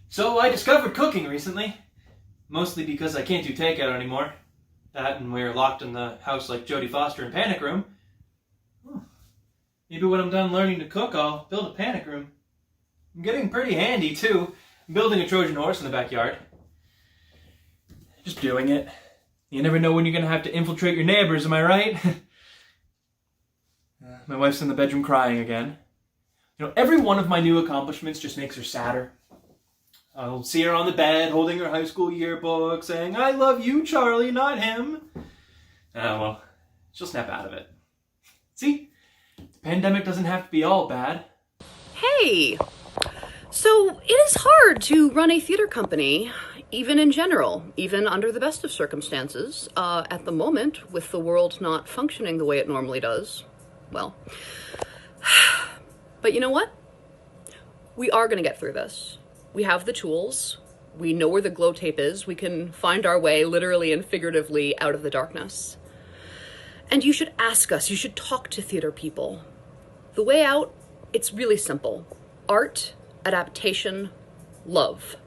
So I discovered cooking recently. Mostly because I can't do takeout anymore. That and we're locked in the house like Jodie Foster in Panic Room. Maybe when I'm done learning to cook, I'll build a panic room. I'm getting pretty handy, too. I'm building a Trojan horse in the backyard. Just doing it. You never know when you're going to have to infiltrate your neighbors, am I right? My wife's in the bedroom crying again. You know, every one of my new accomplishments just makes her sadder. I'll see her on the bed, holding her high school yearbook, saying, "I love you, Charlie, not him." Well, she'll snap out of it. See? The pandemic doesn't have to be all bad. Hey! So, it is hard to run a theater company, even in general, even under the best of circumstances. At the moment, with the world not functioning the way it normally does, well. But you know what? We are going to get through this. We have the tools. We know where the glow tape is. We can find our way, literally and figuratively, out of the darkness. And you should ask us. You should talk to theater people. The way out, it's really simple. Art, adaptation, love.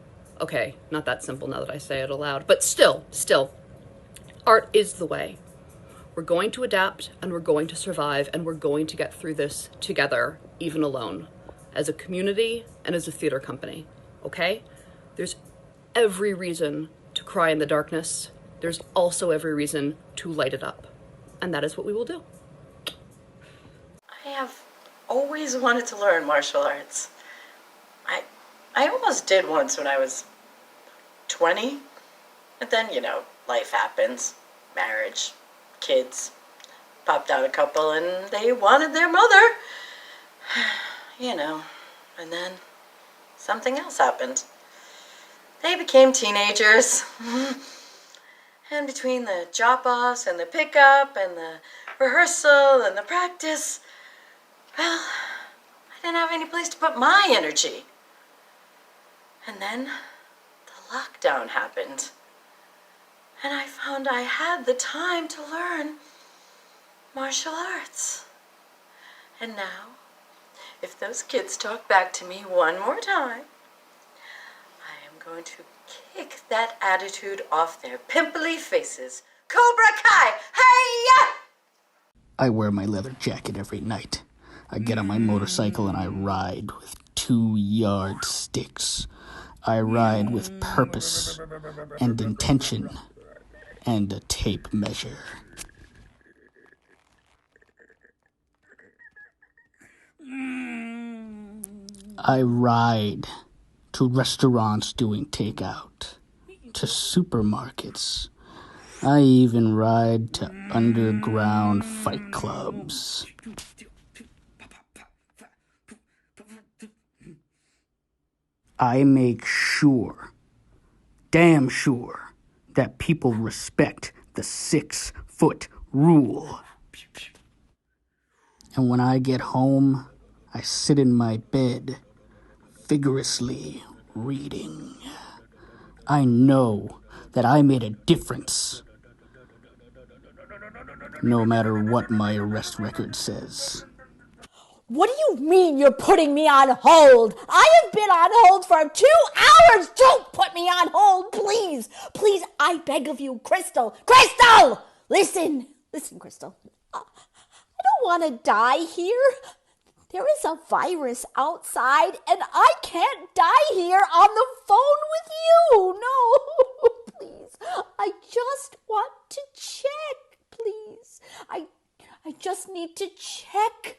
Okay, not that simple now that I say it aloud, but still, art is the way. We're going to adapt, and we're going to survive, and we're going to get through this together, even alone. as a community and as a theater company, okay? There's every reason to cry in the darkness. There's also every reason to light it up. And that is what we will do. I have always wanted to learn martial arts. I almost did once when I was 20. But then, life happens. Marriage, kids. Popped out a couple and they wanted their mother. And then something else happened. They became teenagers. And between the drop-offs and the pickup and the rehearsal and the practice, well, I didn't have any place to put my energy. And then the lockdown happened. And I found I had the time to learn martial arts. And now, if those kids talk back to me one more time, I am going to kick that attitude off their pimply faces. Cobra Kai! Hey-ya! I wear my leather jacket every night. I get on my motorcycle and I ride with 2 yardsticks. I ride with purpose and intention and a tape measure. I ride to restaurants doing takeout, to supermarkets. I even ride to underground fight clubs. I make sure, damn sure, that people respect the 6-foot rule. And when I get home, I sit in my bed, vigorously reading. I know that I made a difference, no matter what my arrest record says. What do you mean you're putting me on hold? I have been on hold for 2 hours! Don't put me on hold, please! Please, I beg of you, Crystal! Crystal! Listen, Crystal. I don't want to die here. There is a virus outside, and I can't die here on the phone with you! No, please. I just want to check, please. I just need to check.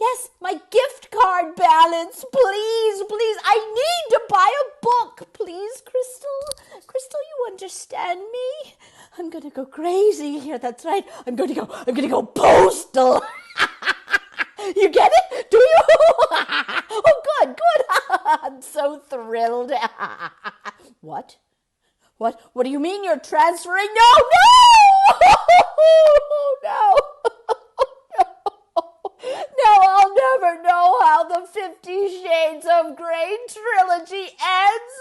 Yes, my gift card balance, please, please. I need to buy a book, please, Crystal. Crystal, you understand me? I'm gonna go crazy here, that's right. I'm gonna go postal. You get it? Do you? Oh, good. I'm so thrilled. What? What do you mean you're transferring? No! No! Now I'll never know how the 50 Shades of Grey trilogy ends.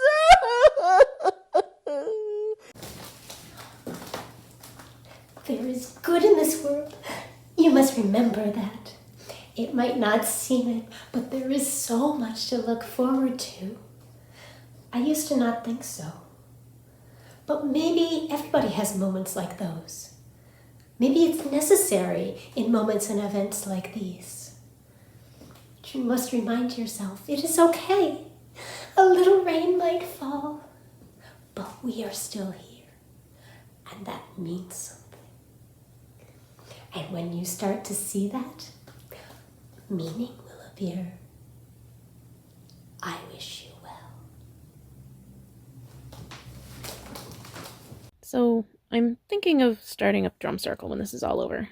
There is good in this world. You must remember that. It might not seem it, but there is so much to look forward to. I used to not think so. But maybe everybody has moments like those. Maybe it's necessary in moments and events like these. But you must remind yourself, it is okay. A little rain might fall, but we are still here. And that means something. And when you start to see that, meaning will appear. I wish you well. So, I'm thinking of starting a drum circle when this is all over.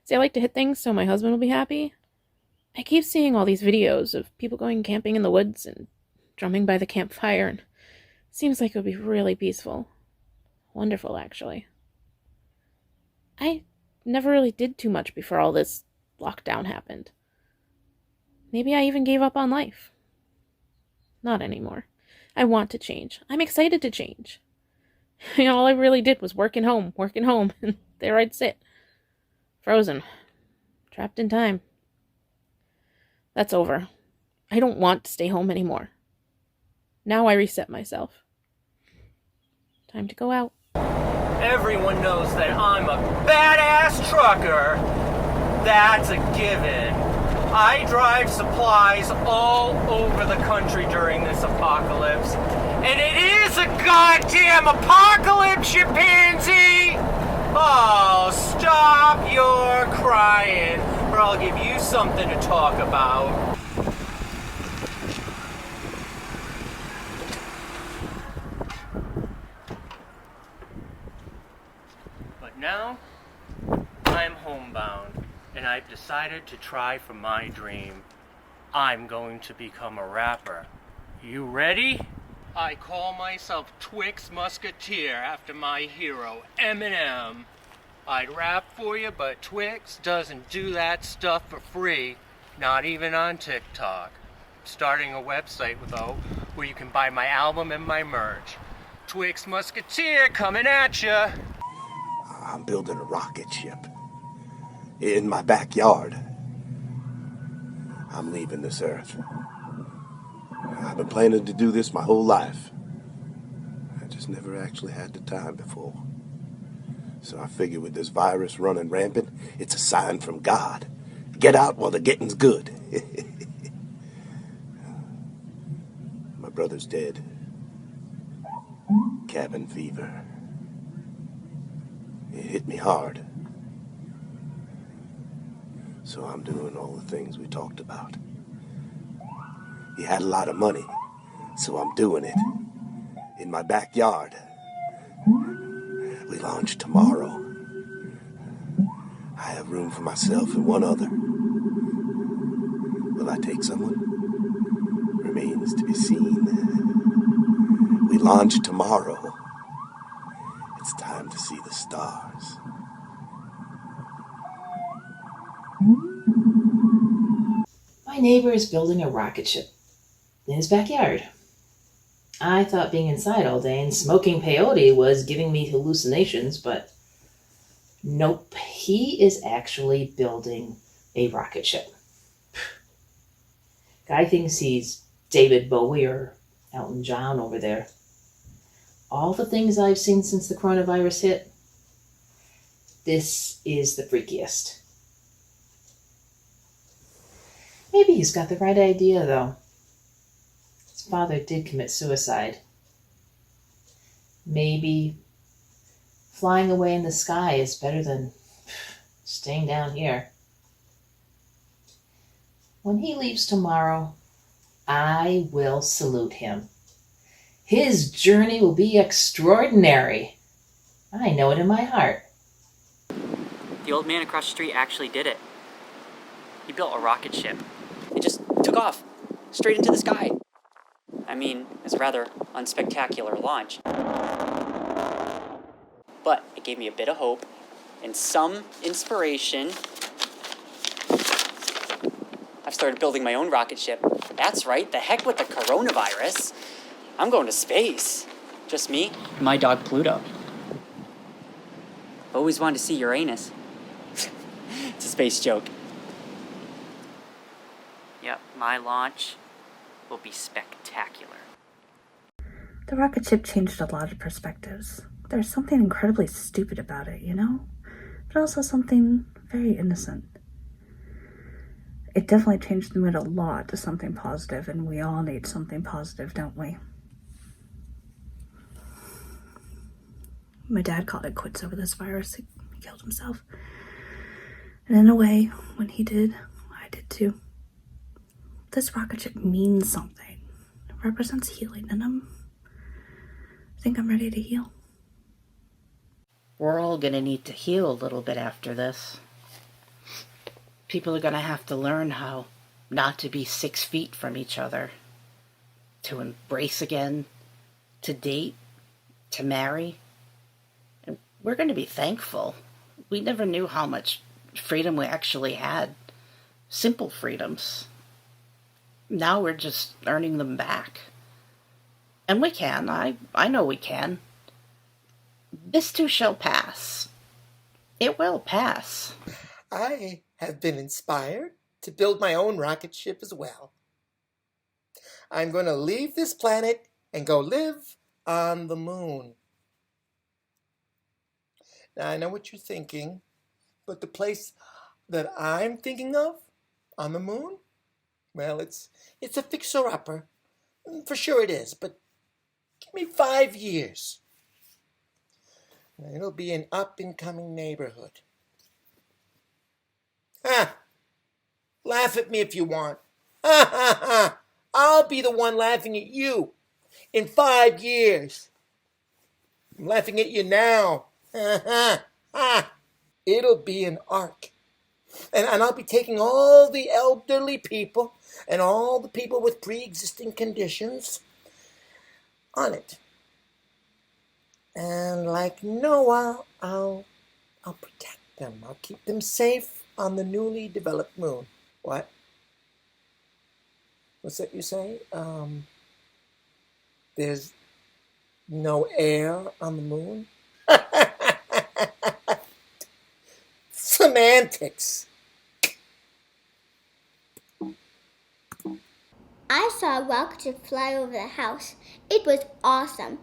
See, I like to hit things so my husband will be happy. I keep seeing all these videos of people going camping in the woods and drumming by the campfire, and it seems like it would be really peaceful. Wonderful, actually. I never really did too much before all this lockdown happened. Maybe I even gave up on life. Not anymore. I want to change. I'm excited to change. All I really did was working home, and there I'd sit. Frozen. Trapped in time. That's over. I don't want to stay home anymore. Now I reset myself. Time to go out. Everyone knows that I'm a badass trucker. That's a given. I drive supplies all over the country during this apocalypse. And it is a goddamn apocalypse, you pansy! Oh, stop your crying, or I'll give you something to talk about. But now, I'm homebound, and I've decided to try for my dream. I'm going to become a rapper. You ready? I call myself Twix Musketeer after my hero, Eminem. I'd rap for you, but Twix doesn't do that stuff for free, not even on TikTok. Starting a website, though, where you can buy my album and my merch. Twix Musketeer coming at ya! I'm building a rocket ship in my backyard. I'm leaving this earth. I've been planning to do this my whole life. I just never actually had the time before. So I figure with this virus running rampant, it's a sign from God. Get out while the getting's good. My brother's dead. Cabin fever. It hit me hard. So I'm doing all the things we talked about. He had a lot of money, so I'm doing it. In my backyard. We launch tomorrow. I have room for myself and one other. Will I take someone? Remains to be seen. We launch tomorrow. It's time to see the stars. My neighbor is building a rocket ship in his backyard. I thought being inside all day and smoking peyote was giving me hallucinations, but nope, he is actually building a rocket ship. Guy thinks he's David Bowie or Elton John over there. All the things I've seen since the coronavirus hit, this is the freakiest. Maybe he's got the right idea, though. His father did commit suicide. Maybe flying away in the sky is better than staying down here. When he leaves tomorrow, I will salute him. His journey will be extraordinary. I know it in my heart. The old man across the street actually did it. He built a rocket ship. It just took off, straight into the sky. I mean, it's a rather unspectacular launch. But it gave me a bit of hope and some inspiration. I've started building my own rocket ship. That's right, the heck with the coronavirus. I'm going to space. Just me and my dog Pluto. Always wanted to see Uranus. It's a space joke. Yep, my launch will be spectacular. The rocket ship changed a lot of perspectives. There's something incredibly stupid about it, you know? But also something very innocent. It definitely changed the mood a lot to something positive, and we all need something positive, don't we? My dad called it quits over this virus. He killed himself. And in a way, when he did, I did too. This rocket ship means something. It represents healing, and I think I'm ready to heal. We're all gonna need to heal a little bit after this. People are gonna have to learn how not to be 6 feet from each other, to embrace again, to date, to marry. And we're gonna be thankful. We never knew how much freedom we actually had. Simple freedoms. Now we're just earning them back. And we can. I know we can. This too shall pass. It will pass. I have been inspired to build my own rocket ship as well. I'm going to leave this planet and go live on the moon. Now, I know what you're thinking, but the place that I'm thinking of, On the moon? Well, it's a fixer-upper. For sure it is, but give me 5 years. It'll be an up-and-coming neighborhood. Ha! Laugh at me if you want. Ha ha ha! I'll be the one laughing at you in 5 years. I'm laughing at you now. Ha ha ha! It'll be an arc. And I'll be taking all the elderly people and all the people with pre-existing conditions on it. And like Noah, I'll protect them. I'll keep them safe on the newly developed moon. What? What's that you say? There's no air on the moon? Semantics. I saw a rocket fly over the house. It was awesome.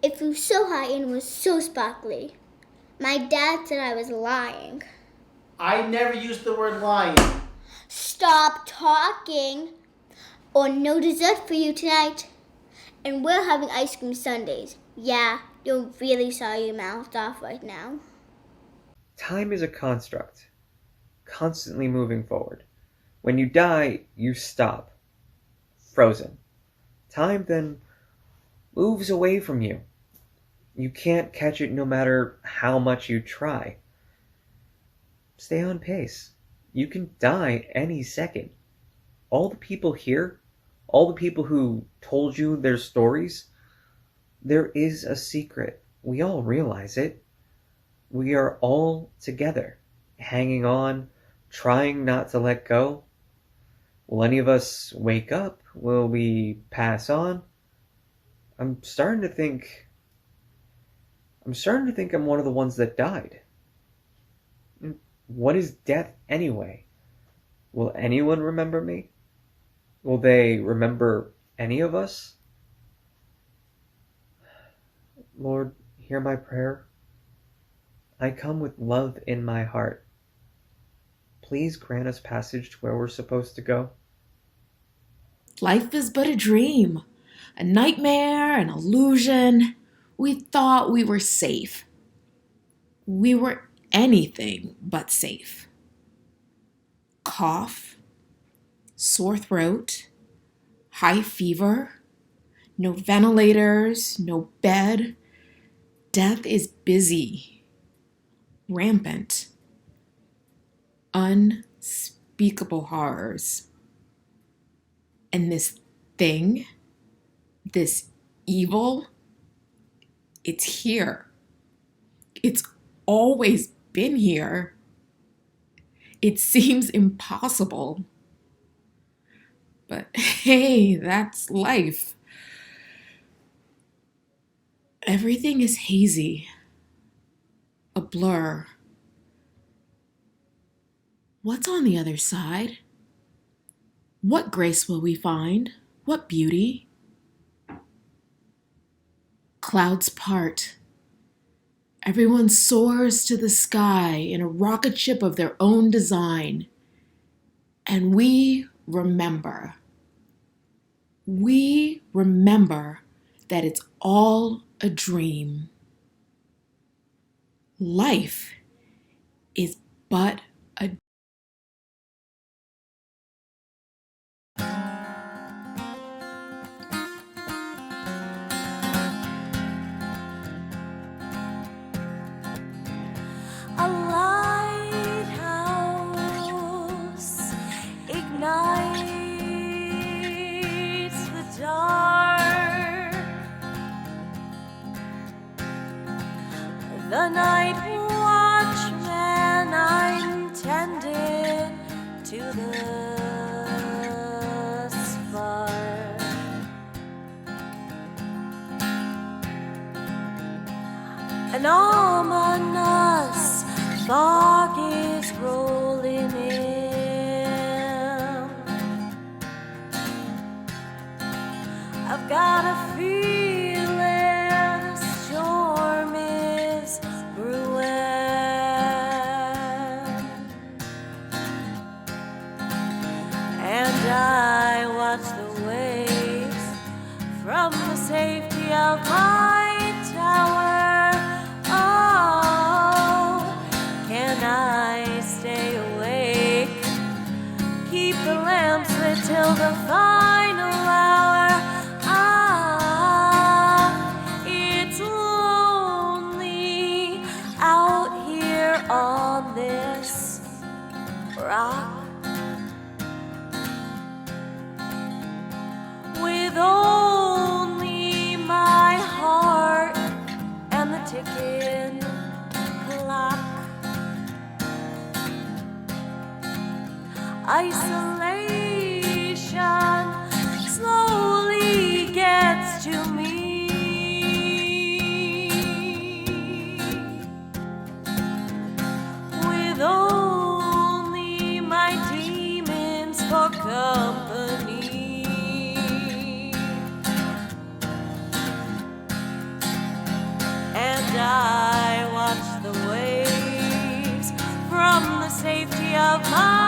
It flew so high and was so sparkly. My dad said I was lying. I never used the word lying. Stop talking, or no dessert for you tonight. And we're having ice cream sundaes. Yeah, you'll really saw your mouth off right now. Time is a construct, constantly moving forward. When you die, you stop. Frozen. Time then moves away from you. You can't catch it no matter how much you try. Stay on pace. You can die any second. All the people here, all the people who told you their stories, there is a secret. We all realize it. We are all together, hanging on, trying not to let go. Will any of us wake up? Will we pass on? I'm starting to think I'm one of the ones that died. What is death anyway? Will anyone remember me? Will they remember any of us? Lord, hear my prayer. I come with love in my heart. Please grant us passage to where we're supposed to go. Life is but a dream, a nightmare, an illusion. We thought we were safe. We were anything but safe. Cough, sore throat, high fever, no ventilators, no bed. Death is busy, rampant, unspeakable horrors. And this thing, this evil, it's here. It's always been here. It seems impossible. But hey, that's life. Everything is hazy, a blur. What's on the other side? What grace will we find? What beauty? Clouds part. Everyone soars to the sky in a rocket ship of their own design. And we remember. We remember that it's all a dream. Life is but a A lighthouse ignites the dark. The night watchman I'm tended to the spark. An ominous fog is rolling in. I've got a feeling a storm is brewing. of my tower. Oh, can I stay awake? Keep the lamps lit till the final hour. Ah, it's lonely out here on this rock. With only my heart and the ticking clock. Isolation slowly gets to me. With only my demons for company. And I watch the waves from the safety of my